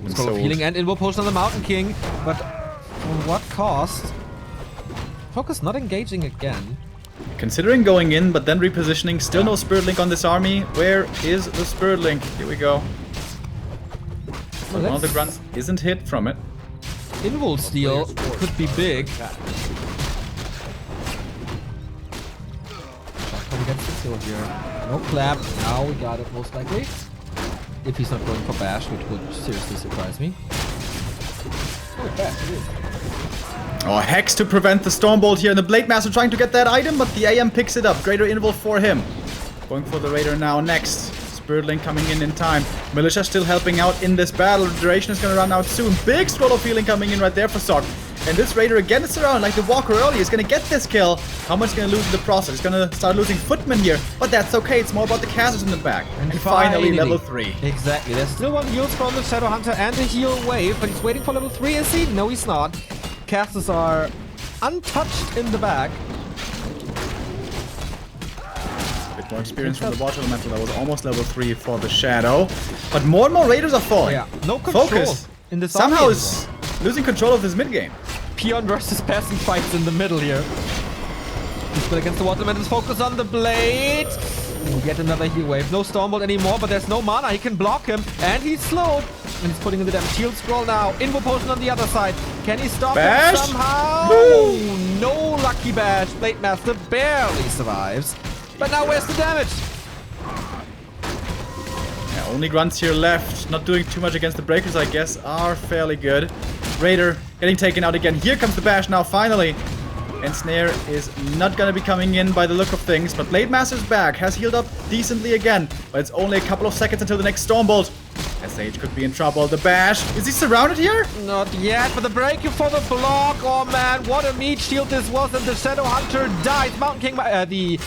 Scroll of healing and Invo Potion on the Mountain King. But for what cost? FoCuS not engaging again. Considering going in, but then repositioning. Still no Spirit Link on this army. Where is the Spirit Link? Here we go. Well, One of the grunts isn't hit from it. Invul steal could be big. Shotgun gets the kill here. No clap. Now we got it most likely. If he's not going for bash, which would seriously surprise me. Oh, Hex to prevent the Stormbolt here. And the Blade Master trying to get that item, but the AM picks it up. Greater Interval for him. Going for the Raider now next. Spiritling coming in time. Militia still helping out in this battle. The duration is going to run out soon. Big Scroll of Healing coming in right there for Sock. And this Raider again is around like the Walker earlier. He's going to get this kill. How much is going to lose in the process? He's going to start losing footmen here. But that's okay. It's more about the casters in the back. And finally level 3. Exactly. There's still one heal from the Shadow Hunter and a heal wave. But he's waiting for level 3, is he? No, he's not. Casters are untouched in the back. Bit more experience from the Water Elemental. That was almost level 3 for the Shadow. But more and more Raiders are falling. Yeah, no control FoCuS in this somehow is losing control of this mid game. Peon versus Peasant fights in the middle here. He's good against the Water Elemental's focus on the blade. Ooh, yet another heal wave. No Stormbolt anymore, but there's no mana. He can block him, and he's slowed. And he's putting in the damage. Shield Scroll now. Invo Potion on the other side. Can he stop him somehow? Woo! No lucky bash. Blade Master barely survives. But now where's the damage? Yeah, only grunts here left. Not doing too much against the breakers, I guess, are fairly good. Raider getting taken out again. Here comes the bash now, finally. And Snare is not gonna be coming in by the look of things. But Blade Master's back. Has healed up decently again. But it's only a couple of seconds until the next Stormbolt. SH could be in trouble. The bash. Is he surrounded here? Not yet, but the breaking for the block. Oh man, what a meat shield this was. And the Shadow Hunter dies. Mountain King, the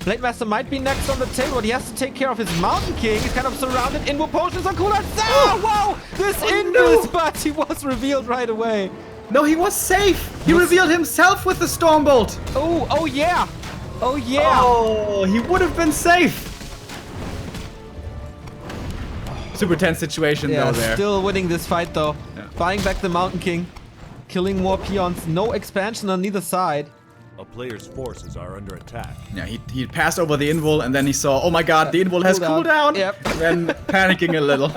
Blade Master might be next on the table, but he has to take care of his Mountain King. He's kind of surrounded. Invo Potions on cooldowns. Oh, wow! This Indus, but he was revealed right away. No, he was safe. He revealed himself with the Stormbolt. Oh yeah. Oh yeah. Oh, he would have been safe. Super tense situation though there. Still winning this fight though. Yeah. Buying back the Mountain King. Killing more peons. No expansion on neither side. A player's forces are under attack. Yeah, he passed over the invul and then he saw, oh my god, the invul has cooldown. Yep. And then panicking a little.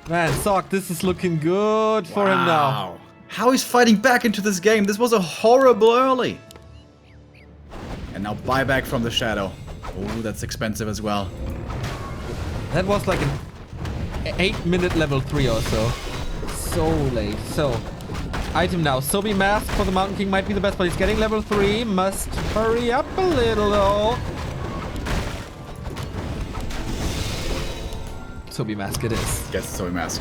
Man, Sock, this is looking good for him now. How he's fighting back into this game. This was a horrible early. And now buyback from the Shadow. Oh, that's expensive as well. That was like an 8-minute level 3 or so. So late. So, item now. Sobi Mask for the Mountain King might be the best, but he's getting level 3. Must hurry up a little though. Sobi Mask it is. Gets the Sobi Mask.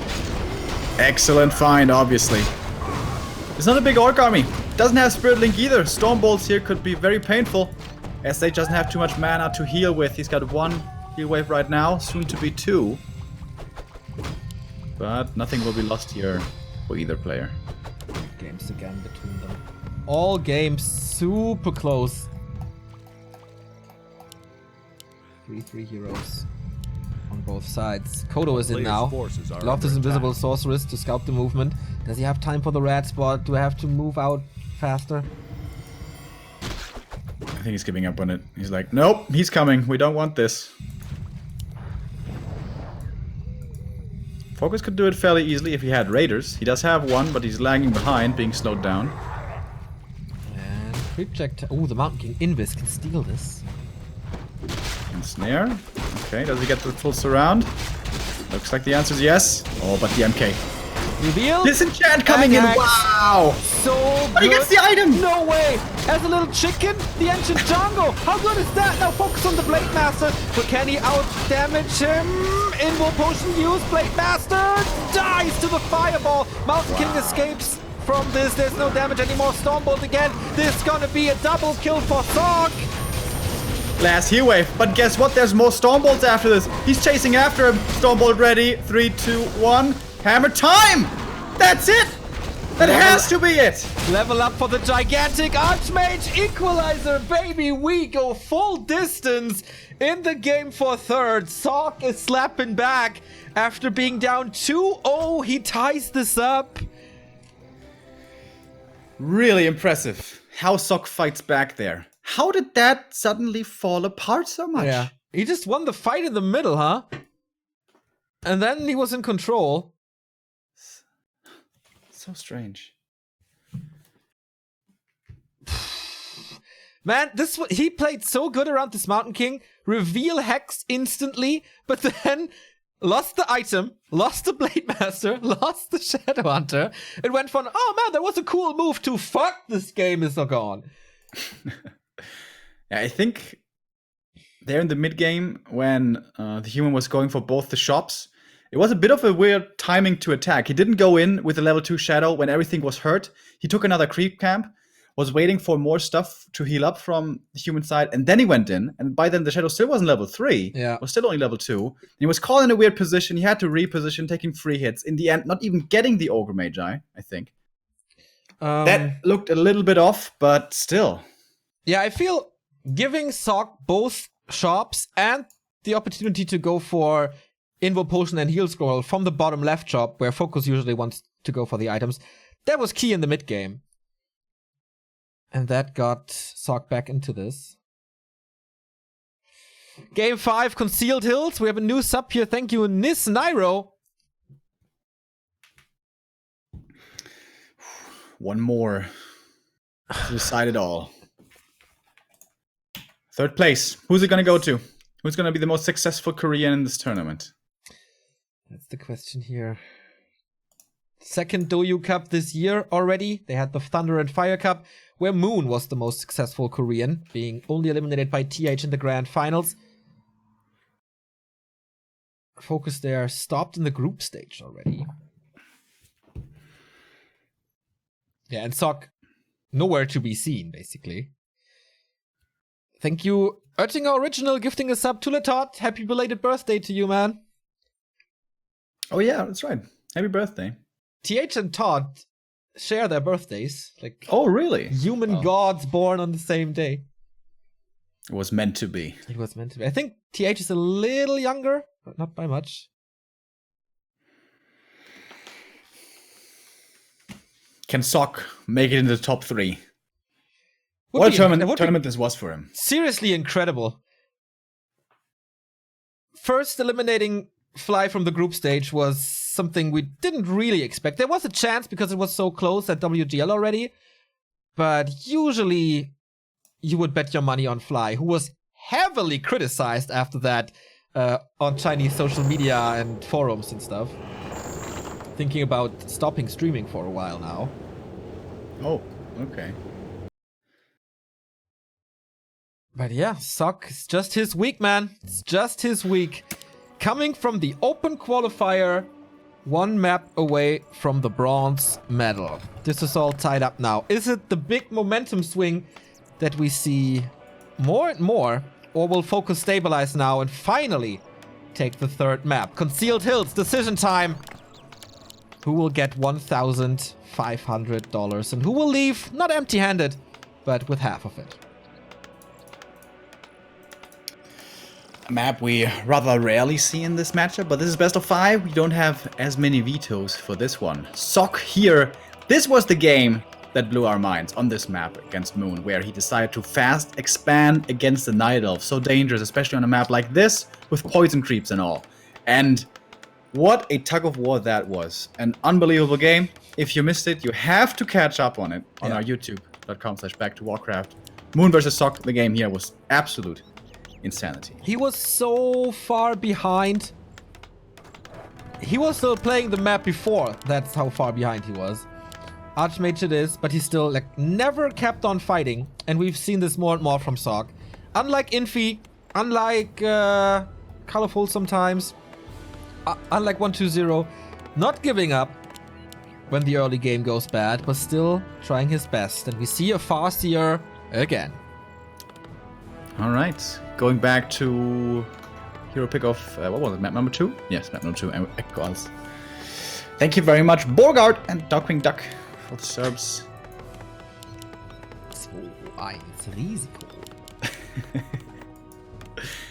Excellent find, obviously. It's not a big orc army. Doesn't have Spirit Link either. Stormbolts here could be very painful. SH doesn't have too much mana to heal with. He's got 1 heal wave right now, soon to be 2. But nothing will be lost here for either player. Games again between them. All games super close. 3-3 heroes on both sides. Kodo is in now. Love this invisible sorceress to scout the movement. Does he have time for the red spot? Do I have to move out faster? I think he's giving up on it. He's like, nope, he's coming. We don't want this. FoCuS could do it fairly easily if he had Raiders. He does have one, but he's lagging behind, being slowed down. And creep check. Oh, the Mountain King Invis can steal this. And Snare. Okay, does he get the full surround? Looks like the answer is yes. Oh, but the MK. Reveal. Disenchant coming in. Wow. So good. But he gets the item. No way. As a little chicken, the ancient Django. How good is that? Now focus on the Blade Master. But can he out damage him? Invo Potion use. Blade Master dies to the fireball. Mountain King escapes from this. There's no damage anymore. Stormbolt again. This is gonna be a double kill for Sock. Last heal wave. But guess what? There's more Stormbolts after this. He's chasing after him. Stormbolt ready. 3, 2, 1. Hammer time! That's it! That has to be it! Level up for the gigantic Archmage Equalizer, baby! We go full distance in the game for third. Sock is slapping back after being down 2-0. He ties this up. Really impressive how Sock fights back there. How did that suddenly fall apart so much? Yeah. He just won the fight in the middle, huh? And then he was in control. So strange. Man, he played so good around this Mountain King. Reveal Hex instantly, but then lost the item, lost the Blade Master, lost the Shadow Hunter. It went from, oh man, that was a cool move, to fuck, this game is not gone. Yeah, I think there in the mid game when the human was going for both the shops, it was a bit of a weird timing to attack. He didn't go in with a level 2 Shadow when everything was hurt. He took another creep camp, was waiting for more stuff to heal up from the human side, and then he went in. And by then the Shadow still wasn't level 3. Yeah. It was still only level 2. And he was caught in a weird position. He had to reposition, taking free hits. In the end, not even getting the Ogre Magi, I think. That looked a little bit off, but still. Yeah, I feel giving Sock both shops and the opportunity to go for Invo Potion and Heal Scroll from the bottom left shop, where FoCuS usually wants to go for the items, that was key in the mid game. And that got Sock back into this. Game 5, Concealed Hills. We have a new sub here. Thank you, Nis Nairo. One more to decide it all. 3rd place. Who's it going to go to? Who's going to be the most successful Korean in this tournament? That's the question here. 2nd Doyu Cup this year already. They had the Thunder and Fire Cup, where Moon was the most successful Korean, being only eliminated by TH in the grand finals. FoCuS there stopped in the group stage already. Yeah, and Sock nowhere to be seen, basically. Thank you, Oettinger Original, gifting a sub to Letot. Happy belated birthday to you, man. Oh yeah, that's right. Happy birthday. TH and Todd share their birthdays. Like, oh, really? Human gods born on the same day. It was meant to be. It was meant to be. I think TH is a little younger, but not by much. Can Sock make it into the top 3? What a tournament this was for him. Seriously incredible. First eliminating Fly from the group stage was something we didn't really expect. There was a chance because it was so close at WGL already, but usually you would bet your money on Fly, who was heavily criticized after that on Chinese social media and forums and stuff. Thinking about stopping streaming for a while now. Oh, okay. But yeah, Sock, it's just his week, man. It's just his week. Coming from the open qualifier, 1 map away from the bronze medal. This is all tied up now. Is it the big momentum swing that we see more and more? Or will FoCuS stabilize now and finally take the 3rd map? Concealed Hills, decision time. Who will get $1,500 and who will leave not empty-handed, but with half of it? A map we rather rarely see in this matchup, but this is best of 5. We don't have as many vetoes for this one. Sock here. This was the game that blew our minds on this map against Moon, where he decided to fast expand against the Night Elf. So dangerous, especially on a map like this, with poison creeps and all. And what a tug of war that was. An unbelievable game. If you missed it, you have to catch up on it on our youtube.com/back2warcraft. Moon versus Sock, the game here was absolute insanity. He was so far behind. He was still playing the map before. That's how far behind he was. Archmage it is, but he still never kept on fighting. And we've seen this more and more from Sock. Unlike Infi, unlike Colorful sometimes, unlike 120, not giving up when the early game goes bad, but still trying his best. And we see a Farseer again. All right, going back to hero pick of, what was it, map number 2? Yes, map number 2, and Equals. Thank you very much, Borgard and Darkwing Duck, for the subs. So ein Risiko.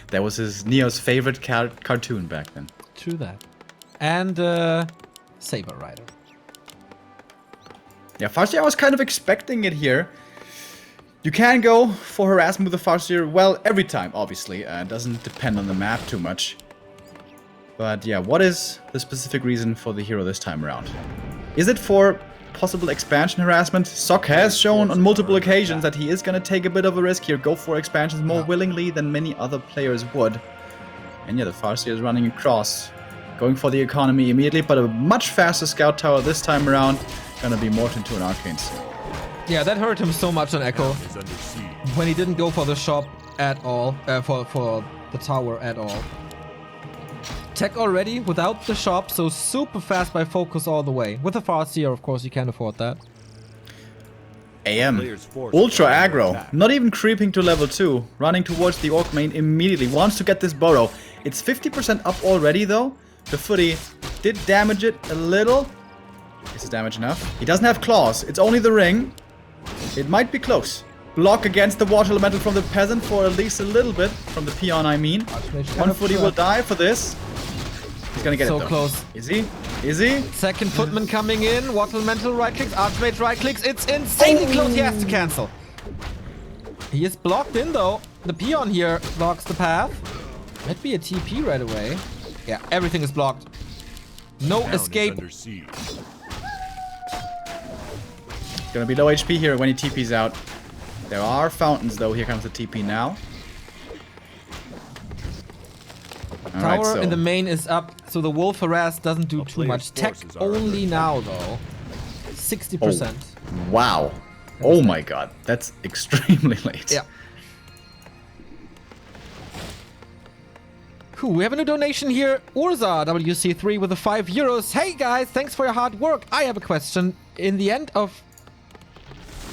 That was his Neo's favorite cartoon back then. True that. And Saber Rider. Yeah, Farseer, I was kind of expecting it here. You can go for harassment with the Farseer, well, every time, obviously. It doesn't depend on the map too much. But yeah, what is the specific reason for the hero this time around? Is it for possible expansion harassment? Sock has shown on multiple occasions that he is going to take a bit of a risk here, go for expansions more willingly than many other players would. And yeah, the Farseer is running across Going for the economy immediately, but a much faster scout tower this time around. Gonna be morphed into an arcane seal. Yeah, that hurt him so much on Echo Is under siege. when he didn't go for the shop at all, for the tower at all. Tech already without the shop, so super fast by FoCuS all the way. With a Farseer, of course, you can't afford that. AM. Player's force Ultra is under aggro. attack. Not even creeping to level 2. Running towards the Orc main immediately. Wants to get this burrow. It's 50% up already though. The footy did damage it a little. Is the damage enough? He doesn't have claws. It's only the ring. It might be close. Block against the water elemental from the peasant for at least a little bit. From the peon, I mean. One footy will die for this. He's gonna get So it though. close. Is he? Is he? Second footman coming in. Water Elemental right clicks. Archmage right clicks. It's insanely close. He has to cancel. He is blocked in though. The peon here blocks the path. Might be a TP right away. Yeah, everything is blocked. No Town is escape. under siege. Gonna be low HP here when he TP's out. There are fountains though. Here comes the TP now. Alright, Tower so in the main is up, so the wolf harass doesn't do A too player's much. Tech forces are under only attack. now though. 60%. wow. Oh my god, that's extremely late. Yeah. Cool, we have a new donation here. Urza WC3 with the €5. Hey guys, thanks for your hard work. I have a question. In the end of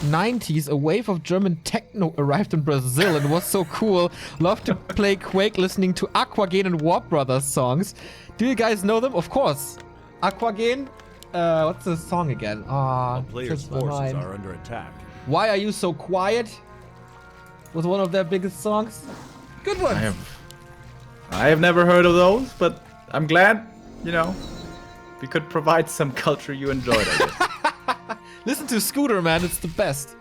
90s, a wave of German techno arrived in Brazil and was so cool. Love to play Quake listening to Aquagen and Warp Brothers songs. Do you guys know them? Of course. Aquagen? What's the song again? Player's slips my forces mind. are under attack. Why Are You So Quiet? Was one of their biggest songs. Good one. I have never heard of those, but I'm glad, you know, we could provide some culture you enjoyed. I guess. Listen to Scooter, man. It's the best.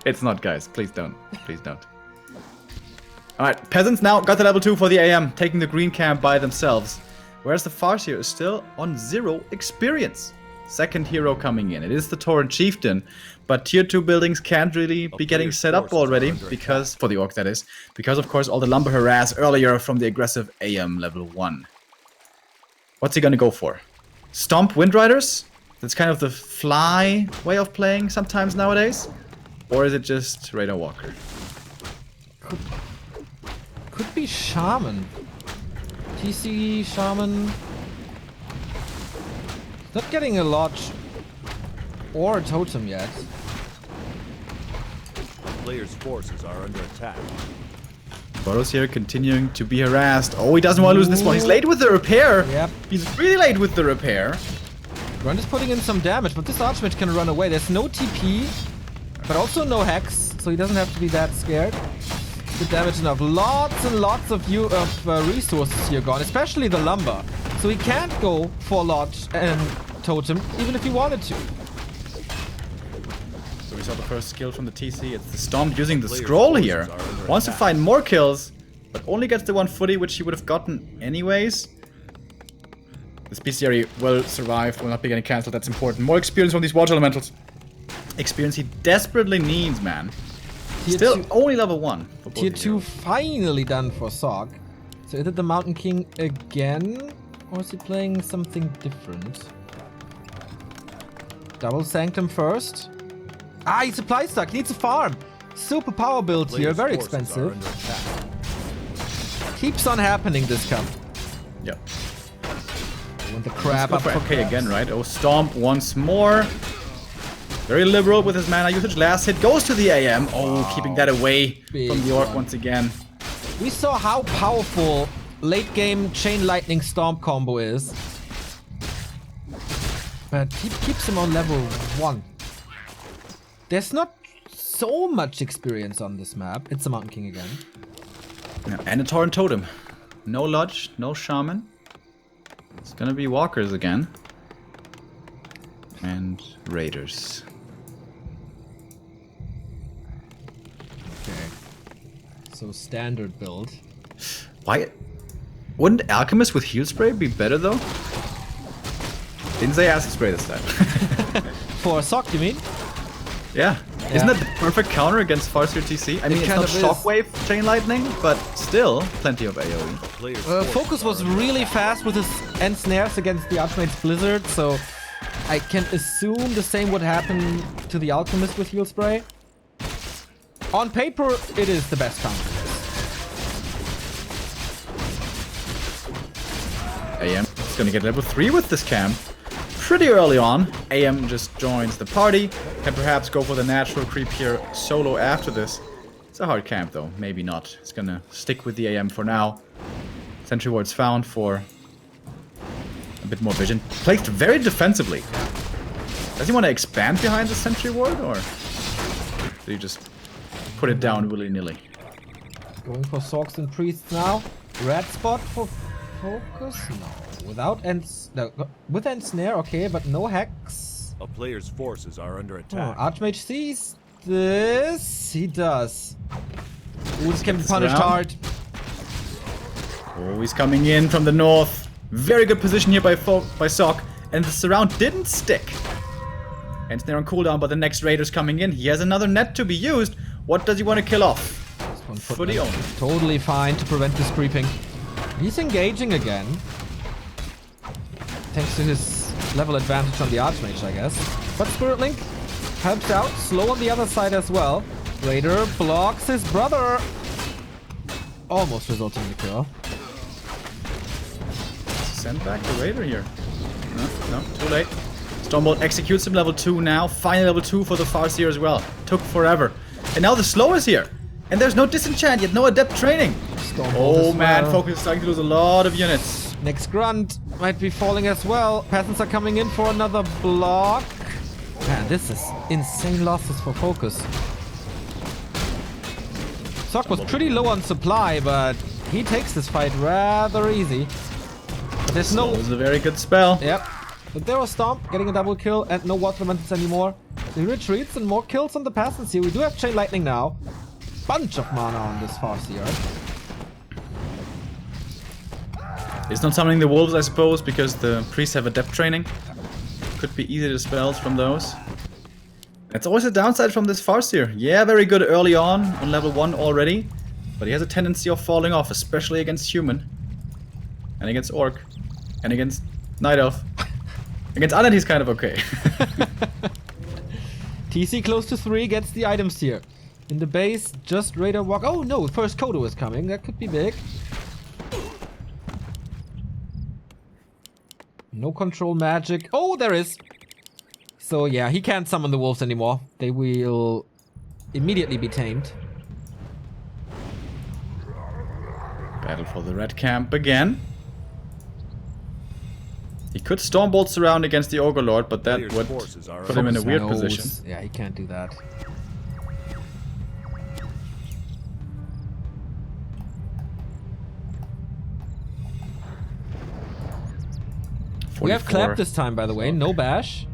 It's not, guys. Please don't. Please don't. Alright, peasants now got to level 2 for the AM, taking the green camp by themselves. Whereas the Farseer is still on 0 experience. Second hero coming in. It is the Tauren Chieftain, but tier 2 buildings can't really be getting player's set up forces are already, under because, for the Orc that is, because of course all the lumber harass earlier from the aggressive AM level 1. What's he gonna go for? Stomp Windriders? That's kind of the fly way of playing sometimes nowadays? Or is it just Radar Walker? Could be Shaman. TC, Shaman. Not getting a Lodge or a Totem yet. Player's forces are under attack. Boros here continuing to be harassed. Oh, he doesn't want to lose this one. He's late with the repair. Yep. He's really late with the repair. Grunt is putting in some damage, but this Archmage can run away. There's no TP, but also no Hex, so he doesn't have to be that scared. Good damage enough. Lots and lots of resources here gone, especially the lumber. So he can't go for Lodge and Totem, even if he wanted to. So we saw the first skill from the TC. It's the Stomp using the Player's scroll forces here. are under Wants to attack. find more kills, but only gets the one footy, which he would have gotten anyways. This bestiary will survive, will not be getting cancelled. That's important. More experience from these water elementals. Experience he desperately needs, man. Tier Still two- only level 1. for both Tier of 2 you. finally done for Sog. So is it the Mountain King again? Or is he playing something different? Double Sanctum first. Ah, he's supply stuck. Needs a farm. Super power build here. Player's Very forces are expensive. under attack. Keeps on happening this cup. Yep. Want the crab Go up for for FK grabs. again, right? Oh, Stomp once more. Very liberal with his mana usage. Last hit goes to the AM. Oh, keeping that away Big from the Orc one. once again. We saw how powerful late game Chain Lightning Stomp combo is. But he keeps him on level 1. There's not so much experience on this map. It's a Mountain King again. Yeah, and a Tauren Totem. No Lodge, no Shaman. It's gonna be Walkers again. And Raiders. Okay. So standard build. Why? Wouldn't Alchemist with Heal Spray be better though? Didn't say Acid Spray this time. For a sock, you mean? Yeah. Isn't that the perfect counter against Farseer TC? I mean, it's kind not of is. Shockwave Chain Lightning, but still plenty of AoE. Players FoCuS was really fast with his end snares against the Archmage's Blizzard, so I can assume the same would happen to the Alchemist with Heal Spray. On paper, it is the best counter. AM is going to get level 3 with this camp. Pretty early on. AM just joins the party. Can perhaps go for the natural creep here solo after this. It's a hard camp though. Maybe not. It's going to stick with the AM for now. Sentry Ward's found for a bit more vision. Placed very defensively. Does he want to expand behind the Sentry Ward or do you just put it down willy-nilly? Going for Sorks and Priests now. Red spot for FoCuS? No. Without ends. No, with end snare, okay, but no hex. A player's forces are under Oh, attack. Archmage sees this. He does. Wounds can be punished around. hard. Oh, he's coming in from the north. Very good position here by Sock. And the surround didn't stick. And they're on cooldown, but the next raider's coming in. He has another net to be used. What does he want to kill off? Fully owned. Totally fine to prevent this creeping. He's engaging again. Thanks to his level advantage on the Archmage, I guess. But Spirit Link helps out. Slow on the other side as well. Raider blocks his brother. Almost resulting in the kill. Send back the raider here. No, too late. Stormbolt executes him level 2 now. Final level 2 for the Farseer as well. Took forever. And now the slow is here. And there's no disenchant yet, no adept training. Stormbolt Oh as man, well. FoCuS is starting to lose a lot of units. Next grunt might be falling as well. Peasants are coming in for another block. Man, this is insane losses for FoCuS. Sock was pretty low on supply, but he takes this fight rather easy. But there's no... It was a very good spell. Yep. But there was Stomp getting a double kill and no Water Elementals anymore. He retreats and more kills on the Peasants here. We do have Chain Lightning now. Bunch of mana on this Farseer. It's not summoning the wolves, I suppose, because the priests have adept training. Could be easy to spells from those. It's always a downside from this Farseer. Yeah, very good early on level 1 already. But he has a tendency of falling off, especially against human. And against orc. And against night elf. Against Alan he's kind of okay. TC close to 3 gets the items here. In the base, just Raider walk. Oh no, first Kodo is coming. That could be big. No control magic. Oh, there is. So yeah, he can't summon the wolves anymore. They will immediately be tamed. Battle for the red camp again. He could Stormbolt surround against the Ogre Lord, but that Players' would forces are put him in a weird Knows. position. Yeah, he can't do that. We have 44. clap this time, by the way. No bash.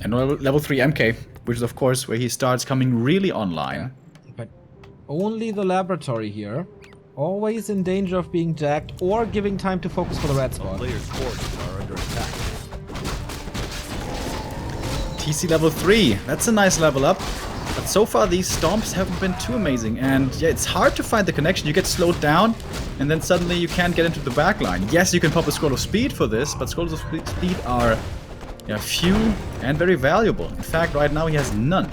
And level 3 MK, which is of course where he starts coming really online. But only the laboratory here. Always in danger of being jacked or giving time to focus for the red A spot. player's forces are under attack. TC level 3, that's a nice level up. But so far these stomps haven't been too amazing. And yeah, it's hard to find the connection. You get slowed down and then suddenly you can't get into the back line. Yes, you can pop a scroll of speed for this, but scrolls of speed are few and very valuable. In fact, right now he has none.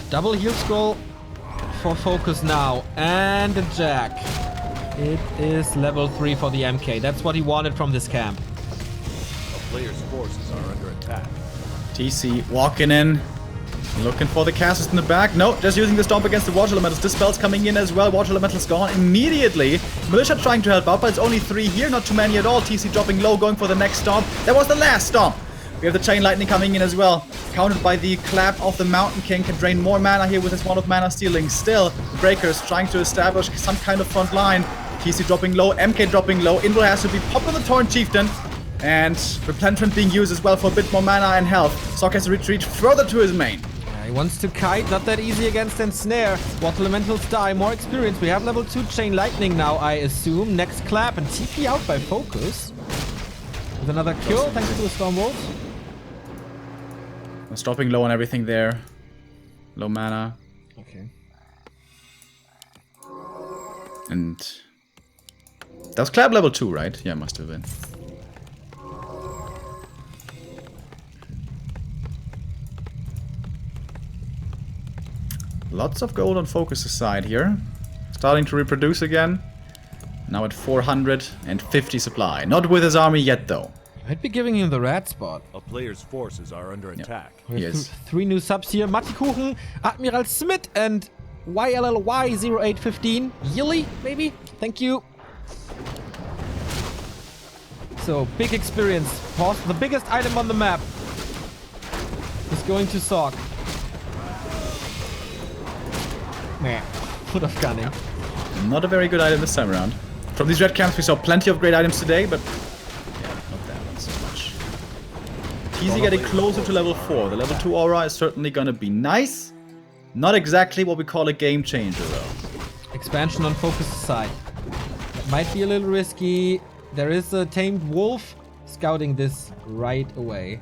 Double heal scroll for FoCuS now. And a jack. It is level 3 for the MK. That's what he wanted from this camp. A player's forces are under attack. TC walking in, looking for the casters in the back. No, just using the stomp against the Water Elementals. Dispel's coming in as well. Water Elementals gone immediately. Militia trying to help out, but it's only 3 here, not too many at all. TC dropping low, going for the next stomp. That was the last stomp. We have the Chain Lightning coming in as well. Countered by the clap of the Mountain King. Can drain more mana here with his Wand of Mana Stealing. Still, the Breakers trying to establish some kind of front line. TC dropping low, MK dropping low. Indra has to be popped on the Torn Chieftain. And Replenishment being used as well for a bit more mana and health. Sock has to retreat further to his main. Yeah, He wants to kite, not that easy against Ensnare. Water Elementals die, more experience. We have level 2 Chain Lightning now, I assume. Next clap and TP out by FoCuS. With another kill, thanks to a Stormbolt. Was dropping low on everything there. Low mana. Okay. And that was clap level 2, right? Yeah, must have been. Lots of gold on FoCuS' side here. Starting to reproduce again. Now at 450 supply. Not with his army yet, though. Might be giving him the rat spot. A player's forces are under attack. We have Yes. 3 new subs here. Mattikuchen, Admiral Smith, and YLLY0815. Yili, maybe? Thank you. So, big experience. Pause. The biggest item on the map is going to Sock. Man, foot of gunning. Not a very good item this time around. From these red camps we saw plenty of great items today, but yeah, not that one so much. TZ getting closer to level 4. The level 2 aura is certainly gonna be nice. Not exactly what we call a game changer though. Expansion on FoCuS' side. That might be a little risky. There is a tamed wolf scouting this right away.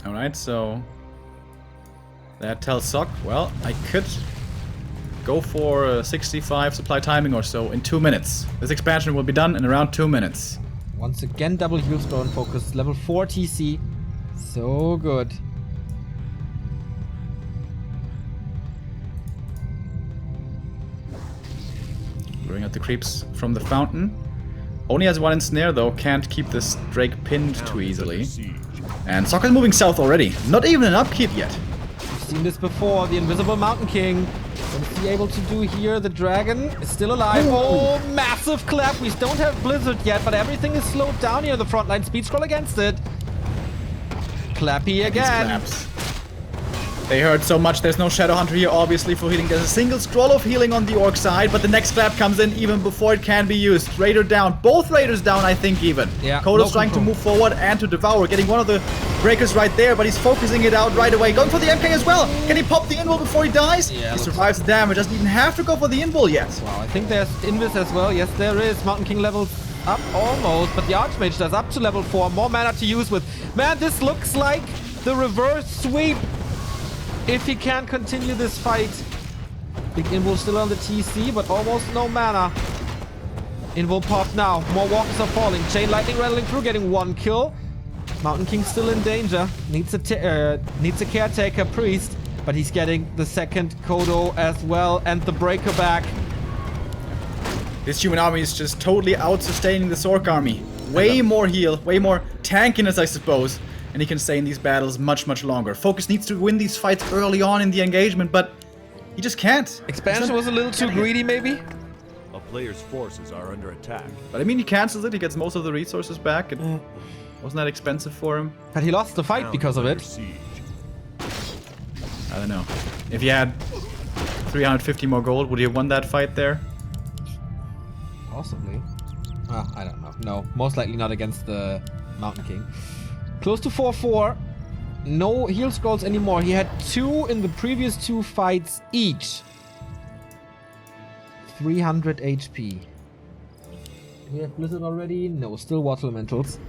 Alright, so that tells Sock, well, I could go for 65 supply timing or so in 2 minutes. This expansion will be done in around 2 minutes. Once again, double heal store on FoCuS. Level 4 TC. So good. Bring out the creeps from the fountain. Only has one ensnare though, can't keep this Drake pinned too easily. And Sock is moving south already. Not even an upkeep yet. We've seen this before. The Invisible Mountain King. What is he able to do here? The dragon is still alive. Oh, massive clap. We don't have Blizzard yet, but everything is slowed down here. The frontline speed scroll against it. Clappy again. Claps. They hurt so much, there's no Shadow Hunter here obviously for healing. There's a single scroll of healing on the Orc side, but the next clap comes in even before it can be used. Raider down. Both Raiders down, I think, even. Yeah, Kodo's no trying to control. move forward and to devour. Getting one of the breakers right there, but he's focusing it out right away. Going for the MK as well. Can he pop the invul before he dies? Yeah, He survives the damage. Doesn't even have to go for the invul yet. Wow, I think there's Invis as well. Yes, there is. Mountain King levels up almost, but the Archmage does up to level 4. More mana to use with. Man, this looks like the reverse sweep. If he can continue this fight. Big Invul still on the TC, but almost no mana. Invul popped now. More walkers are falling. Chain Lightning rattling through, getting 1 kill. Mountain King still in danger. Needs a caretaker priest, but he's getting the second Kodo as well, and the breaker back. This human army is just totally out-sustaining the Orc army. Way more heal, way more tankiness, I suppose. And he can stay in these battles much, much longer. FoCuS needs to win these fights early on in the engagement, but he just can't. Expansion was a little too greedy, maybe? A player's forces are under attack. But I mean, he cancels it, he gets most of the resources back. It wasn't that expensive for him. But he lost the fight because of Under it. siege. I don't know. If he had 350 more gold, would he have won that fight there? Possibly. I don't know. No, most likely not against the Mountain King. Close to 4-4. No heal scrolls anymore. He had 2 in the previous 2 fights each. 300 HP. Do we have Blizzard already? No, still Water Elementals.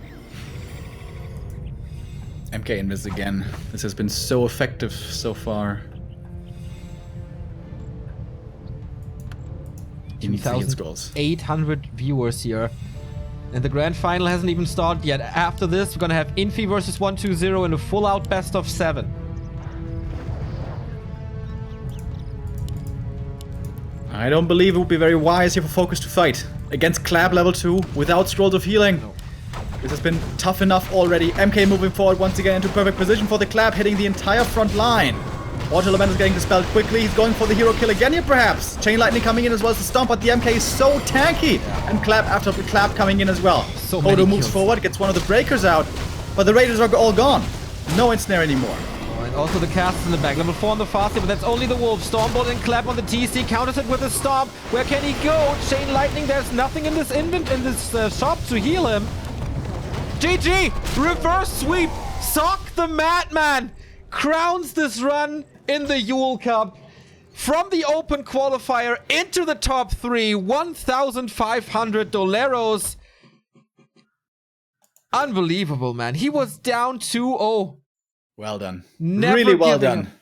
MK Invis again. This has been so effective so far. He needs the heal scrolls. 800 viewers here. And the grand final hasn't even started yet. After this, we're gonna have Infi versus 120 in a full-out best of 7. I don't believe it would be very wise here for FoCuS to fight against Clap level 2 without scrolls of healing. No. This has been tough enough already. MK moving forward once again into perfect position for the Clap, hitting the entire front line. Water Elemental is getting dispelled quickly. He's going for the hero kill again here, perhaps. Chain Lightning coming in as well as the Stomp, but the MK is so tanky. And Clap after the Clap coming in as well. So many Odo moves kills. forward, gets one of the breakers out, but the Raiders are all gone. No ensnare anymore. And also the cast in the back. Level 4 on the fast, but that's only the Wolf. Stormbolt and Clap on the TC. Counters it with a Stomp. Where can he go? Chain Lightning, there's nothing in this shop to heal him. GG! Reverse sweep! Sock the Madman crowns this run in the Yule Cup. From the open qualifier into the top 3, $1,500. Unbelievable, man. He was down 2-0. Well done. Never really well giving done. up.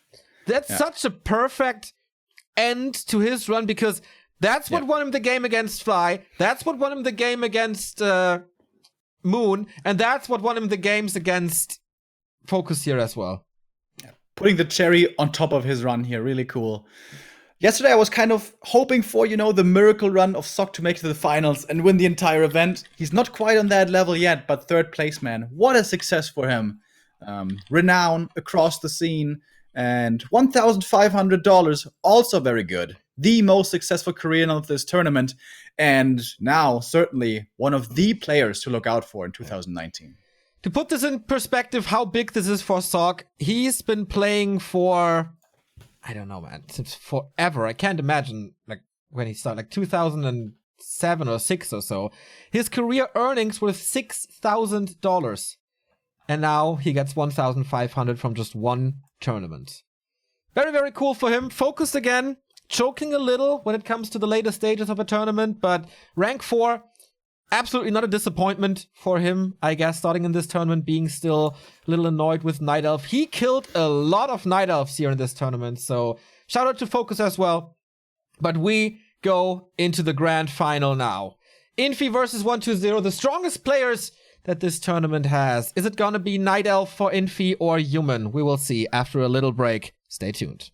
That's such a perfect end to his run, because that's what won him the game against Fly. That's what won him the game against Moon. And that's what won him the games against FoCuS here as well. Putting the cherry on top of his run here, really cool. Yesterday I was kind of hoping for, you know, the miracle run of Sock to make it to the finals and win the entire event. He's not quite on that level yet, but 3rd place, man. What a success for him. Renown across the scene, and $1,500, also very good. The most successful Korean of this tournament, and now certainly one of the players to look out for in 2019. To put this in perspective, how big this is for Sock, he's been playing for, I don't know, man, since forever. I can't imagine, like, when he started, like 2007 or 6 or so. His career earnings were $6,000. And now he gets 1,500 from just one tournament. Very, very cool for him. FoCuS again, choking a little when it comes to the later stages of a tournament, but rank 4, absolutely not a disappointment for him, I guess, starting in this tournament, being still a little annoyed with Night Elf. He killed a lot of Night Elves here in this tournament, so shout out to FoCuS as well. But we go into the grand final now. Infi versus 120, the strongest players that this tournament has. Is it gonna be Night Elf for Infi or Human? We will see after a little break. Stay tuned.